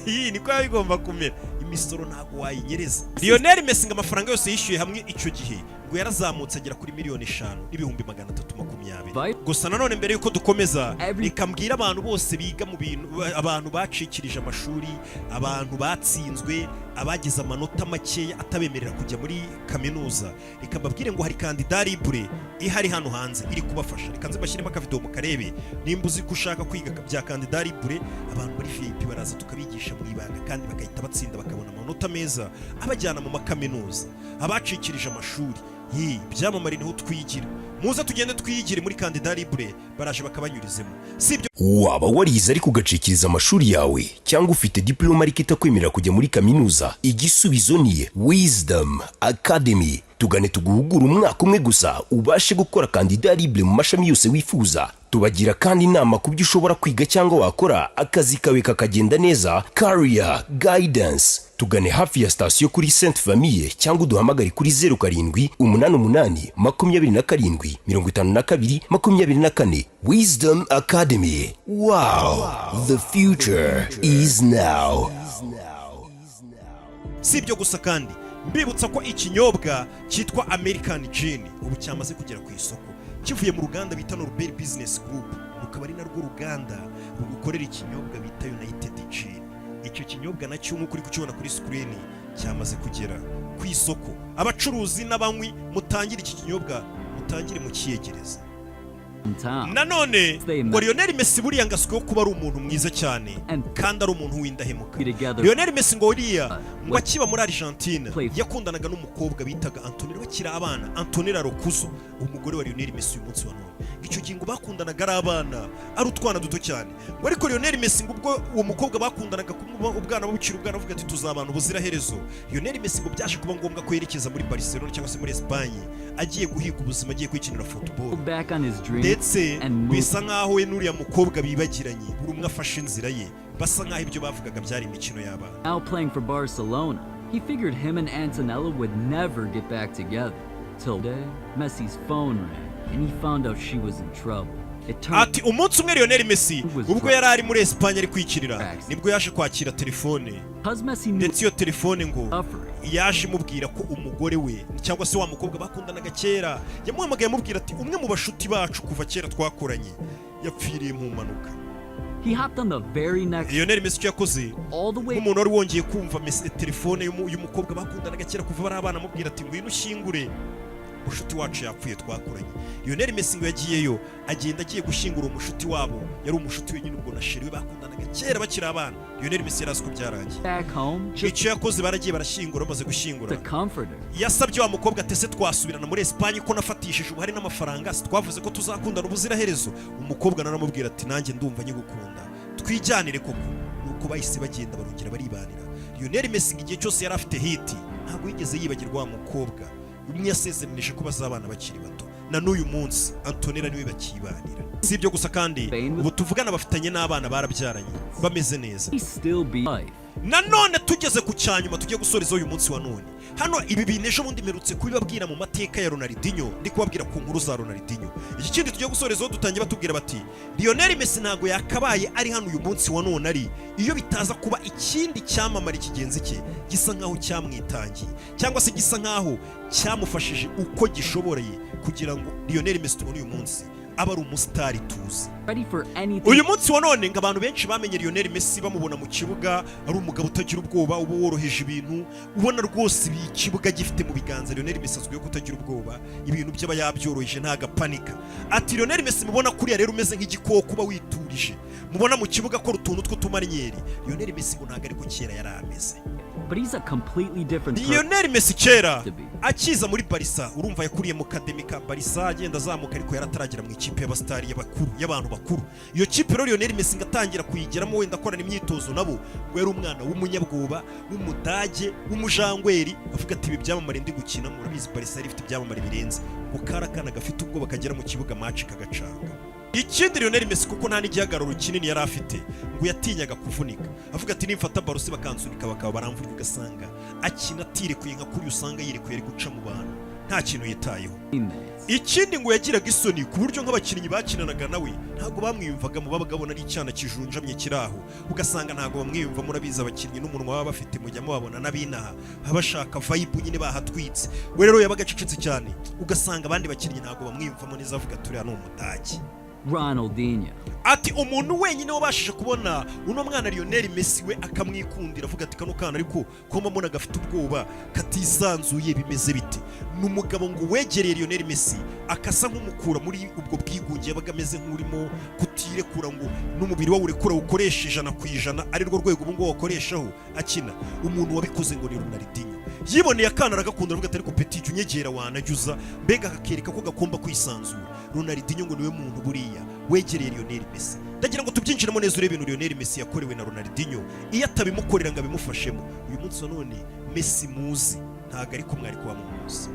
Iyi niko bigomba kumera, imisoro ntago wayinyereza. Lionel Messi ngo amafaranga yose yishyuye hamwe icyo gihe ngo yarazamutse agera kuri $5,320,000. Gusa nanone mbere yuko dukomeza reka mbwira abantu bose biga mu bintu, abantu bacikirije amashuri, abantu batsinzwe, abagize amanota makeya atabemerera kujya muri kaminuza, reka mbabwire ngo hari kandida libre ihari hano hanze iri kubafasha. Reka nze bashyiremo akavideo mu karebe nimba uzi ko ushaka kwiga bya kandida libre. Abantu muri VIP baraza tukabigisha mu ibanga kandi bagahita batsinda bakabona amanota meza abajyana mu makaminuza. Abacikirije amashuri byamamare niho twigira, muza tugende twiyigire muri kandida libre, baraje bakabanyurizemo. Sibyo waba warize ariko ugacikiriza amashuri yawe cyangwa ufite diploma ariko itakwemerera kujya muri kaminuza, igisubizo ni Wisdom Academy. Tugane tuguhugura umwaka umwe gusa ubashe gukora kandida libre mu mashami yose wifuza. Tubagira kandi inama ku byo ushobora kwiga cyangwa wakora akazi kawe kakagenda neza, career guidance, tugane hafi ya sitasiyo kuri Sainte Famille cyangwa uduhamagare kuri 0788 Wisdom Academy. Wow, the future is now. Si ibyo gusa kandi mbibutsa ko ikinyobwa cyitwa American Gin ubu cyamaze kugera ku isoko kivuye mu ruganda bita Norbert Business Group, rukaba ari narwo ruganda rukorera ikinyobwa bita United Gin. Icyo kinyobwa nacyo nk'uko uri kukibona kuri screen cyamaze kugera ku isoko. Abacuruzi n'abanywi mutangire iki kinyobwa, mutangire mu kiyegereza. Nanone ngo Lionel Messi buriya ngasweho kuba ari umuntu mwiza cyane kandi ari umuntu w'indahemuka. Lionel Messi ngo uriya ngo akiba muri Argentina yakundanaga n'umukobwa bitaga Antonella bakira abana, Antonella Rokuzo, umugore wa Lionel Messi uyu munsi wa none. Icyo gihe ngo bakundanaga ari abana, ari utwana duto cyane. Ngo ariko Lionel Messi ngo ubwo uwo mukobwa bakundanaga ubwana bukira ubwana avuga ati tuzabana ubuzira herezo. Lionel Messi ngo byaje kuba ngombwa ko yerekeza muri Barcelona cyangwa se muri Espagne agiye guhiga ubuzima, agiye kwikinira football. Ndetse bisa nkaho we n'uriya mukobwa bibagiranye, buri umwe afashe inzira ye, basa nkaho ibyo bavugaga byari imikino y'abana. Now playing for Barcelona, he figured him and Antonella would never get back together. Till day, Messi's phone rang and he found out she was in trouble. Ati umunsi umwe Lionel Messi ubwo yari ari muri Espagne ari kwikirira nibwo yaje kwakira telefone, ndetse iyo telefone ngo yaje imubwira ko umugore we cyangwa se wa mukobwa bakundanaga kera yamuhamagaye amubwira ati umwe mu bashuti bacu kuva kera twakoranye yapfiriye mu mpanuka. Lionel Messi yakoze nk'umuntu wari wongeye kumva telefone y'umukobwa bakundanaga kera kuva bari abana amubwira ati ngwino ushyingure umushuti wacu yapfuye twakoranye. Lionel Messi ngo yagiyeyo agenda agiye gushyingura umushuti wabo, yari umushuti wenyine ubwo na sheri we bakundanaga kera bakiri abana. Lionel Messi yarazi ko byarangiye. Icyo yakoze baragiye barashyingura, bamaze gushyingura yasabye wa mukobwa atese twasubirana muri Espagne ko nafatishije ubu hari n'amafaranga, twavuze ko tuzakundana ubuzira herezo. Umukobwa naramubwira ati nanjye ndumva nyigukunda twijyanire koko. Nuko bahise bagenda barongera baribanira. Lionel Messi igihe cyose yari afite hiti ntabwo yigeze yibagirwa wa mukobwa umwe yasezeranije ko bazabana bakiri bato, na n'uyu munsi Antonella niwe bakibanira. Si ibyo gusa kandi ubu tuvugana bafitanye n'abana barabyaranye bameze neza. Nanone tugeze ku cyanyuma tugiye gusoreza uyu munsi wa none. Hano ibi bintu ejo bundi merutse kubibabwira mu mateka ya Ronaldinho, ndi kubabwira ku nkuru za Ronaldinho. Iki kindi tugiye gusorezaho dutangiye batubwira bati Lionel Messi ntago yakabaye ari hano uyu munsi wa none ari iyo bitaza kuba ikindi cyamamare kigenzi cye gisa nkaho cyamwitangiye cyangwa se gisa nkaho cyamufashije uko gishoboreye kugira ngo Lionel Messi tubone uyu munsi aba ari umusitari tuzi. Uyu munsi wa none ngo abantu benshi bamenye Lionel Messi bamubona mu kibuga ari umugabo utagira ubwoba, uba woroheje ibintu, ubona rwose ikibuga gifite mu biganza. Lionel Messi azwiho kutagira ubwoba, ibintu byaba yabyoroheje nta gapanika. Ati Lionel Messi mubona kuriya rero umeze nk'igikoko uba witurije, mubona mu kibuga ko utuntu tw'utumaryeri. Lionel Messi ngo ntago ariko kera yari ameze. Lionel Messi kera akiza muri Barca urumva yakuriye mu academy ka Barca agenda azamuka ariko yarataragera mu ikipe y'abastari y'abakuru y'abantu bakuru. Iyo kipe rero Lionel Messi ngatangira kuyigeramo wenda akorana imyitozo nabo, ngo yari umwana w'umunyabwoba w'umudage w'umujangweri avuga ati ibi byamamare ndi gukina murabizi Barca yari ifite ibyamamare birenze, ngo karakana gafite ubwoba kagera mu kibuga match kagacanga. Ikindi Lionel Messi kuko nta n'igihagararo kinini yari afite ngo yatinyaga kuvunika, avuga ati nimfata barose bakansunika bakaba baramvuga ugasanga akina atirekuye nka kuri usanga yirekuye ari guca mu bantu nta kintu yitayeho. Ikindi ngo yagiraga isoni ku buryo nk'abakinnyi bakinanaga nawe ntago bamwiyumvaga mu babaga bona ari icyana kijunjamye kiraho, ugasanga ntago bamwiyumva. Murabizi abakinnyi n'umunwa baba bafite mujya mubabona n'abinaha abashaka vibe nyine bahatwitse. We rero yabaga acecetse cyane, ugasanga abandi bakinnyi ntago bamwiyumvamo neza, avuga turiya ni umudage. Ronaldinho ati umuntu wenyine wabashije kubona uno mwana Lionel Messi we akamwikundira, avuga ati kano kana ariko ko mbona gafite ubwoba katisanzuye bimeze bite. N'umugabo ngo wegereye Lionel Messi akasa nk'umukura muri ubwo bwigunge yabaga ameze nk'urimo kutirekura ngo n'umubiri wawe urekura ukoresha 100% ari rwo rwego ubu ngo wakoreshaho akina. Umuntu wabikoze ngo ni Ronaldinho yiboneye akana aragakunda, avuga ati ariko petit unyegera wanajyuza mbega akakereka ko gakomba kwisanzura. Ronaldinho ngo niwe muntu buriya wegereye Lionel Messi. Ndagira ngo tubyinjiremo neza urebe ibintu Lionel Messi yakorewe na Ronaldinho iyo atabimukorera ngo abimufashemo. Uyu munsi wa none Messi muzi ntago ariko mwari kuba muzi.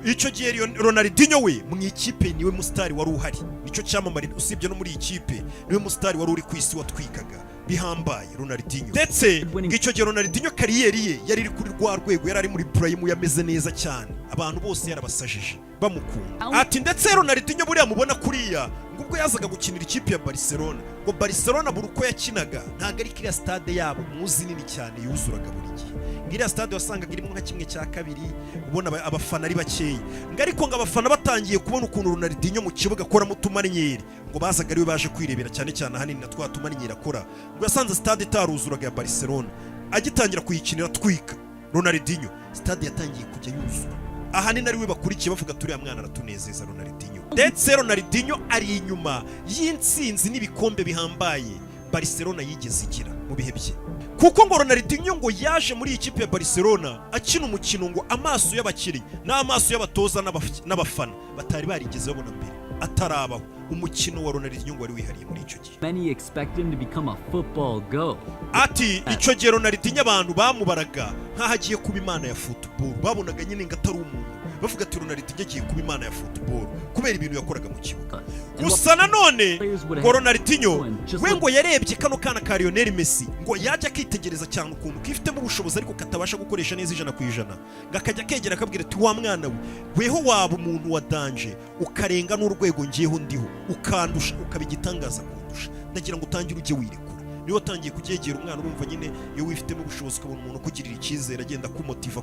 Icyo gihe Ronaldinho we mu ikipe niwe musitari wari uhari, nicyo cyamamare usibye no muri ikipe niwe musitari wari uri ku isi watwikaga. bihambaye Ronaldinho, ndetse ngicyo gihe Ronaldinho kariyeri ye yari iri kuri rwa rwego, yari ari muri prime, yameze neza cyane, abantu bose yarabasajije bamukunda. Ati ndetse Ronaldinho buriya mubona kuriya ubwo yazaga gukinira ikipe ya Barcelona, ngo Barcelona buri uko yakinaga ntago ari kiriya stade yabo muzi nini cyane yuzuraga buri gihe, ngiriya stade wasangaga irimo nka kimwe cya kabiri, ubona abafana ari bakeya, ariko ngo abafana batangiye kubona ukuntu Ronaldinho mu kibuga akoramo utumarinyeri, ngo bazaga ariwe baje kwirebera cyane cyane ahanini na twa tumarinyeri akora, ngo yasanze stade itaruzuraga ya Barcelona, agitangira kuyikinira twika Ronaldinho stade yatangiye kujya yuzura, ahanini ariwe bakurikiye bavuga turiya mwana aratunezeza Ronaldinho. Ndetse Ronaldinho ari inyuma y'intsinzi n'ibikombe bihambaye Barcelona yigeze igira mu bihe bye, kuko ngo Ronaldinho ngo yaje muri iyi kipe ya Barcelona akina umukino ngo amaso y'abakiri n'amaso y'abatoza n'abafana batari barigeze babona mbere atarabaho, umukino wa Ronaldinho ngo wari wihariye muri icyo gihe. Many expect him to become a football goat. Ati icyo gihe Ronaldinho abantu bamubaraga nk'aho agiye kuba imana ya football, babonaga nyine ngo atari umuntu, bavuga ati Ronaldinho agiye kuba imana ya football kubera ibintu yakoraga mu kibuga. Gusa nanone ngo Ronaldinho we ngo yarebye kano kana ka Lionel Messi, ngo yajya akitegereza cyane ukuntu kifitemo ubushobozi ariko katabasha gukoresha neza 100%, ngo akajya kegera akabwira ati wa mwana we weho waba umuntu wa danje ukarenga n'urwego ngiyeho ndiho ukandusha ukabigitangaza kundusha, ndagira ngo utangire ujye wirekura. Niyo watangiye kugegera umwana urumva nyine iyo wifitemo ubushobozi ukabona umuntu kugirira icyizere agenda kumotiva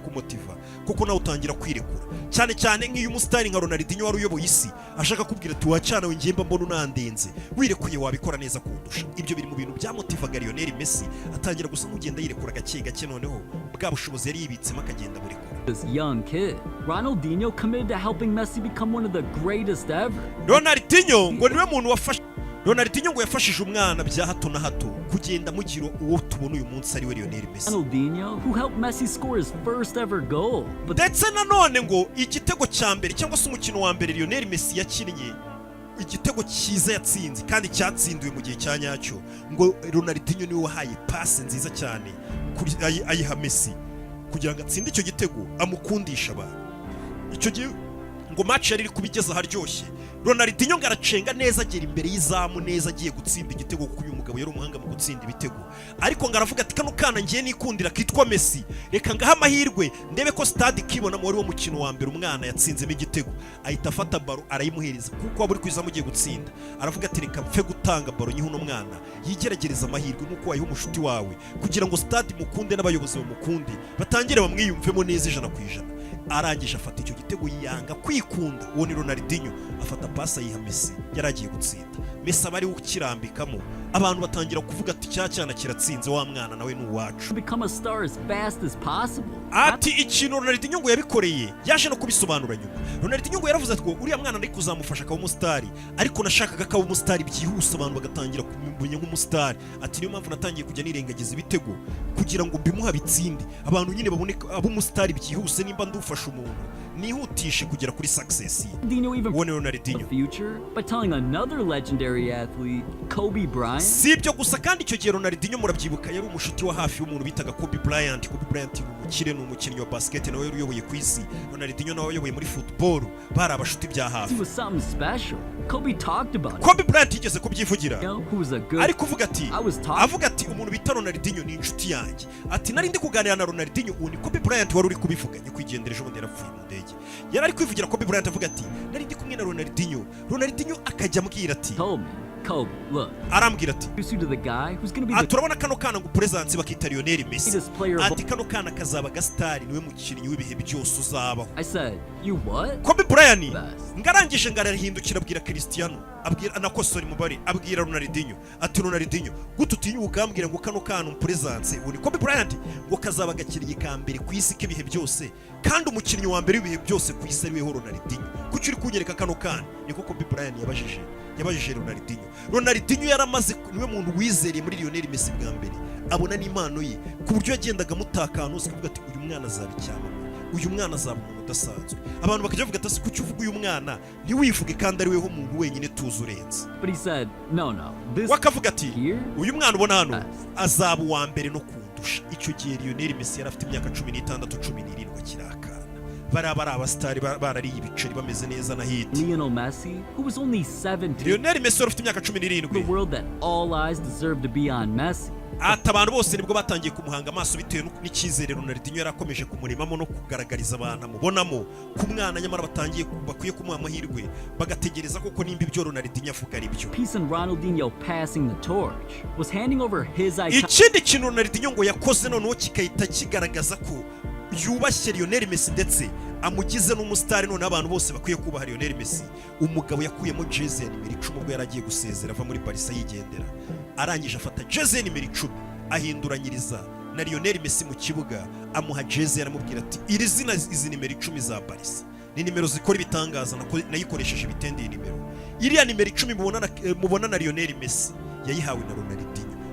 kuko nawe utangira kwirekura, cyane cyane nk'iyo umusitari nka Ronaldinho wari uyoboye isi ashaka kubwira ati wacana we ngemba mbona unandenze, wirekuye wabikora neza kundusha. Ibyo biri mu bintu byamotivaga Lionel Messi atangira gusa nk'ugenda yirekura gake gake, noneho bwa bushobozi yari yibitsemo akagenda burekura. This young kid, Ronaldinho committed to helping Messi become one of the greatest ever. Ronaldinho ngo niwe muntu wafashe Ronaldinho ngo yafashije umwana bya hato na hato kugenda mugira uwo tubona uyu munsi ari we Lionel Messi. Ronaldinho who helped Messi score his first ever goal. Ndetse nanone ngo igitego cya mbere cyangwa se umukino wa mbere Lionel Messi yakinnye, igitego cyiza yatsinze kandi cyatsindiwe mu gihe cya nyacyo, ngo Ronaldinho niwe wahaye passe nziza cyane kuri ayiha Messi kugira ngo atsinde icyo gitego amukundisha abantu. Icyo gihe ngo match yari kubigeza haryoshye, Ronaldinho ngaracenga neza agera imbere y'izamu neza agiye gutsinda igitego, kuko uyu mugabo yari umuhanga mu gutsinda ibitego, ariko ngaravuga ati kano kana ngiye nikundira kitwa Messi, reka ngaha amahirwe ndebe ko stade kibonamo wari wo mukino wa mbere umwana yatsinzemo igitego, ahita afata baro arayimuhereza kuko waba uri kwizamu ugiye gutsinda, aravuga ati reka mfe gutanga baro nyiho no mwana yigeragereza amahirwe nuko wayiha umushuti wawe kugira ngo stade mukunde n'abayobozi bamukunde batangire bamwiyumvemo neza 100%. Arangije afata icyo gitego yanga kwikunda, uwo ni Ronaldinho afata pasa yiha Messi yaragiye gutsinda, Messi abari ukirambikamo abantu batangira kuvuga ati cyana kiratsinze wa mwana nawe ni uwacu. Become a star as fast as possible. Ati ikintu Ronaldinho ngo yabikoreye yaje no kubisobanura nyuma. Ronaldinho ngo yaravuze ati ngo uriya mwana ndi kuzamufasha akaba umusitari, ariko nashakaga akaba umusitari byihuse abantu bagatangira kumenya nk'umusitari. Ati niyo mpamvu natangiye kujya nirengagiza ibitego kugira ngo mbimuha bitsinde, abantu nyine babone abo umusitari byihuse, nimba ndufasha umuntu nihutishe kugera kuri success. Ronaldinho future by telling another legendary athlete, Kobe Bryant. Sibyo gusa kandi icyo gihe Ronaldinho murabyibuka yari umushuti wa hafi w'umuntu bitaga Kobe Bryant. Kobe Bryant ni umukinnyi wa basket nawe yari uyoboye ku isi, Ronaldinho nawe uyoboye muri football, bari abashuti bya hafi. He was something special. Kobe talked about it. Kobe Bryant yigeze kubyivugira, ari kuvuga ati umuntu bita Ronaldinho ni inshuti yanjye, ati nari ndi kuganira na Ronaldinho, ubu ni Kobe Bryant wari uri kubivuga nyakwigendera ejo bundi yarapfuye mu ndege, yari ari kwivugira Kobe Bryant avuga ati nari ndi kumwe na Ronaldinho akajya ambwira ati Kobe, look. Arambwira ati ati turabona kano kana ngo presence bakita Lionel Messi, ati kano kana kazaba gastari niwe mukinnyi w'ibihe byose uzabaho. I said, you what? Kobe Bryant ngarangije ngarahindukira abwira Cristiano, abwira anakosora mubari, abwira Ronaldinho ati Ronaldinho gutu tinyuka ambwira ngo kano kana presence uni Kobe Bryant ngo kazaba gakiriye ka mbere ku isi k'ibihe byose, kandi umukinnyi wa mbere w'ibihe byose ku isi ariwe Ronaldinho. Kuki uri kunyereka kano kana? Niko Kobe Bryant yabajije Ronaldinho yaramaze niwe muntu wizereye muri Lionel Messi bwa mbere, abona n'impano ye ku buryo yagendaga mutakano ukavuga ati uyu mwana azaba icyamamare, uyu mwana azaba umuntu udasanzwe. Abantu bakajya bavuga ati kuki uvuga uyu mwana ntiwivuge kandi ari weho umuntu wenyine tuzi urenze. But he said, no, wakavuga ati uyu mwana ubona hano azaba uwa mbere no kundusha. Icyo gihe Lionel Messi yari afite imyaka 16 17 kirakana, baraba abastari barariye ibiceri bameze neza na hit. Lionel Messi, who was only 17, Lionel Messi ufite imyaka the 17, world that all eyes deserve to be on Messi. ati abantu bose nibwo batangiye kumuhanga amaso bitewe n'icyizere Ronaldinho yarakomeje kumurimamo no kugaragariza abantu amubonamo ku mwana, nyamara bakwiye kumuha amahirwe bagategereza koko nimba ibyo Ronaldinho avuga ari byo. Piece and Ronaldinho passing the torch was handing over his ikindi kintu Ronaldinho ngo yakoze noneho kikahita kigaragaza ko yubashye Lionel Messi ndetse amugize n'umusitari, none abantu bose bakwiye kubaha Lionel Messi. Umugabo yakuyemo jezi ya nimero 10 ubwo yaragiye gusezera ava muri Barca yigendera, arangije afata jezi ya nimero 10 ahinduranyiriza na Lionel Messi mu kibuga, amuha jezi yaramubwira ati iri zina izi nimero 10 za Barca ni nimero zikora ibitangaza, nayikoresheje bitendeye nimero. Iriya nimero 10 mubona na Lionel Messi yayihawe na Ronaldinho.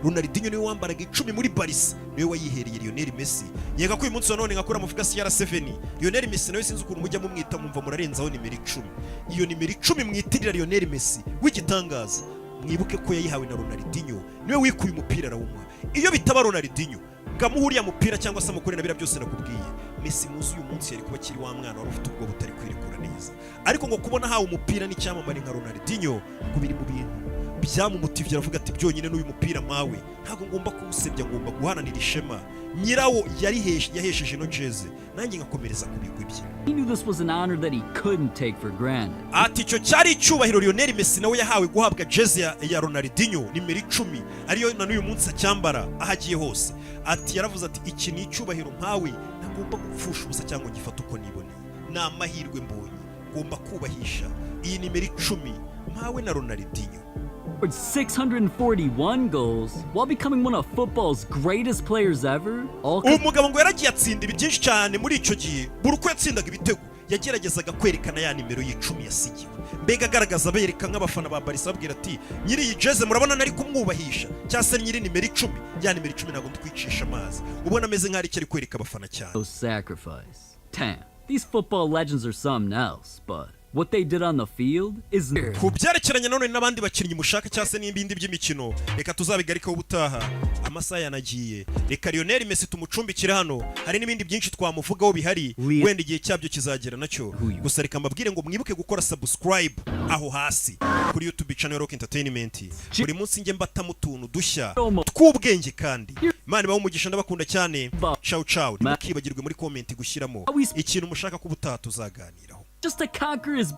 Ronaldinho niwe wambaraga 10 muri Barca, niwe wayihereye Lionel Messi. Yega ko uyu munsi none ngakora amavuga CR7 Lionel Messi nawe sinzi ukuntu mujya mumwita mumva murarenzaho nimero 10. Iyo nimero 10 mwitirira Lionel Messi w'igitangaza, mwibuke ko yayihawe na Ronaldinho, niwe wikuye umupira arawumwa. Iyo bitaba Ronaldinho ngamuhuriya mupira cyangwa se amukorera bira byose nakubwiye, Messi muzi uyu munsi yari kuba kiri wa mwana wari ufite ubwo butari kwirekura neza. Ariko ngo kubona hawe umupira n'icyamamare nka Ronaldinho ngo biri mu bintu byamumutivye, aravuga ati byonyine n'uyu mupira mawe ntago ngomba kuwusebya, ngomba guharanira ishema nyirawo yahesheje no jeze, nanjye ngakomereza ku bigwi bye. He knew this was an honor that he couldn't take for granted. Ati cyo cyari icyubahiro Lionel Messi nawe yahawe guhabwa jeze ya Ronaldinho nimero 10 ariyo na n'uyu munsi acyambara ahagiye hose. Ati yaravuze ati iki ni icyubahiro mpawe, ntagomba gupfusha ubusa cyangwa ngifata uko niboneye, na amahirwe mbonye, ngomba kubahisha iyi nimero 10 mpawe na Ronaldinho. Scored 641 goals while becoming one of football's greatest players ever. Umugabo ngo yaragiye atsinda byinshi cyane muri icyo gihe, buri uko yatsindaga ibitego yageragezaga kwerekana ya nimero y'10 yasigiwe, mbega agaragaza bereka nk'abafana ba Barca babwira ati nyiri iyi jeze murabona nari kumwubahisha, cyase nyiri nimero 10, ya nimero 10 ntago ndikwicisha amazi, ubona ameze nk'ari cyo ari kwereka abafana cyane. Sacrifice. Damn, these football legends are something else, but what they did on the field is kubyerekeranye none n'abandi bakinnyi mushaka cyase n'ibindi by'imikino, reka tuzabigarikaho ubutaha, amasaha yanagiye. Reka Lionel Messi tumucumbikire hano, hari n'ibindi byinshi twamuvugaho bihari, wenda igihe cyabyo kizagera nacyo. Gusa reka mbabwire ngo mwibuke gukora subscribe aho hasi kuri YouTube channel Rock Entertainment. Buri munsi nge mbata mutuntu dushya tw'ubwenge kandi Imana ibahe umugisha, ndabakunda cyane. Ciao ciao. Ntimukibagirwe muri comment gushyiramo ikintu mushaka ko ubutaha tuzaganiraho. just to conquer his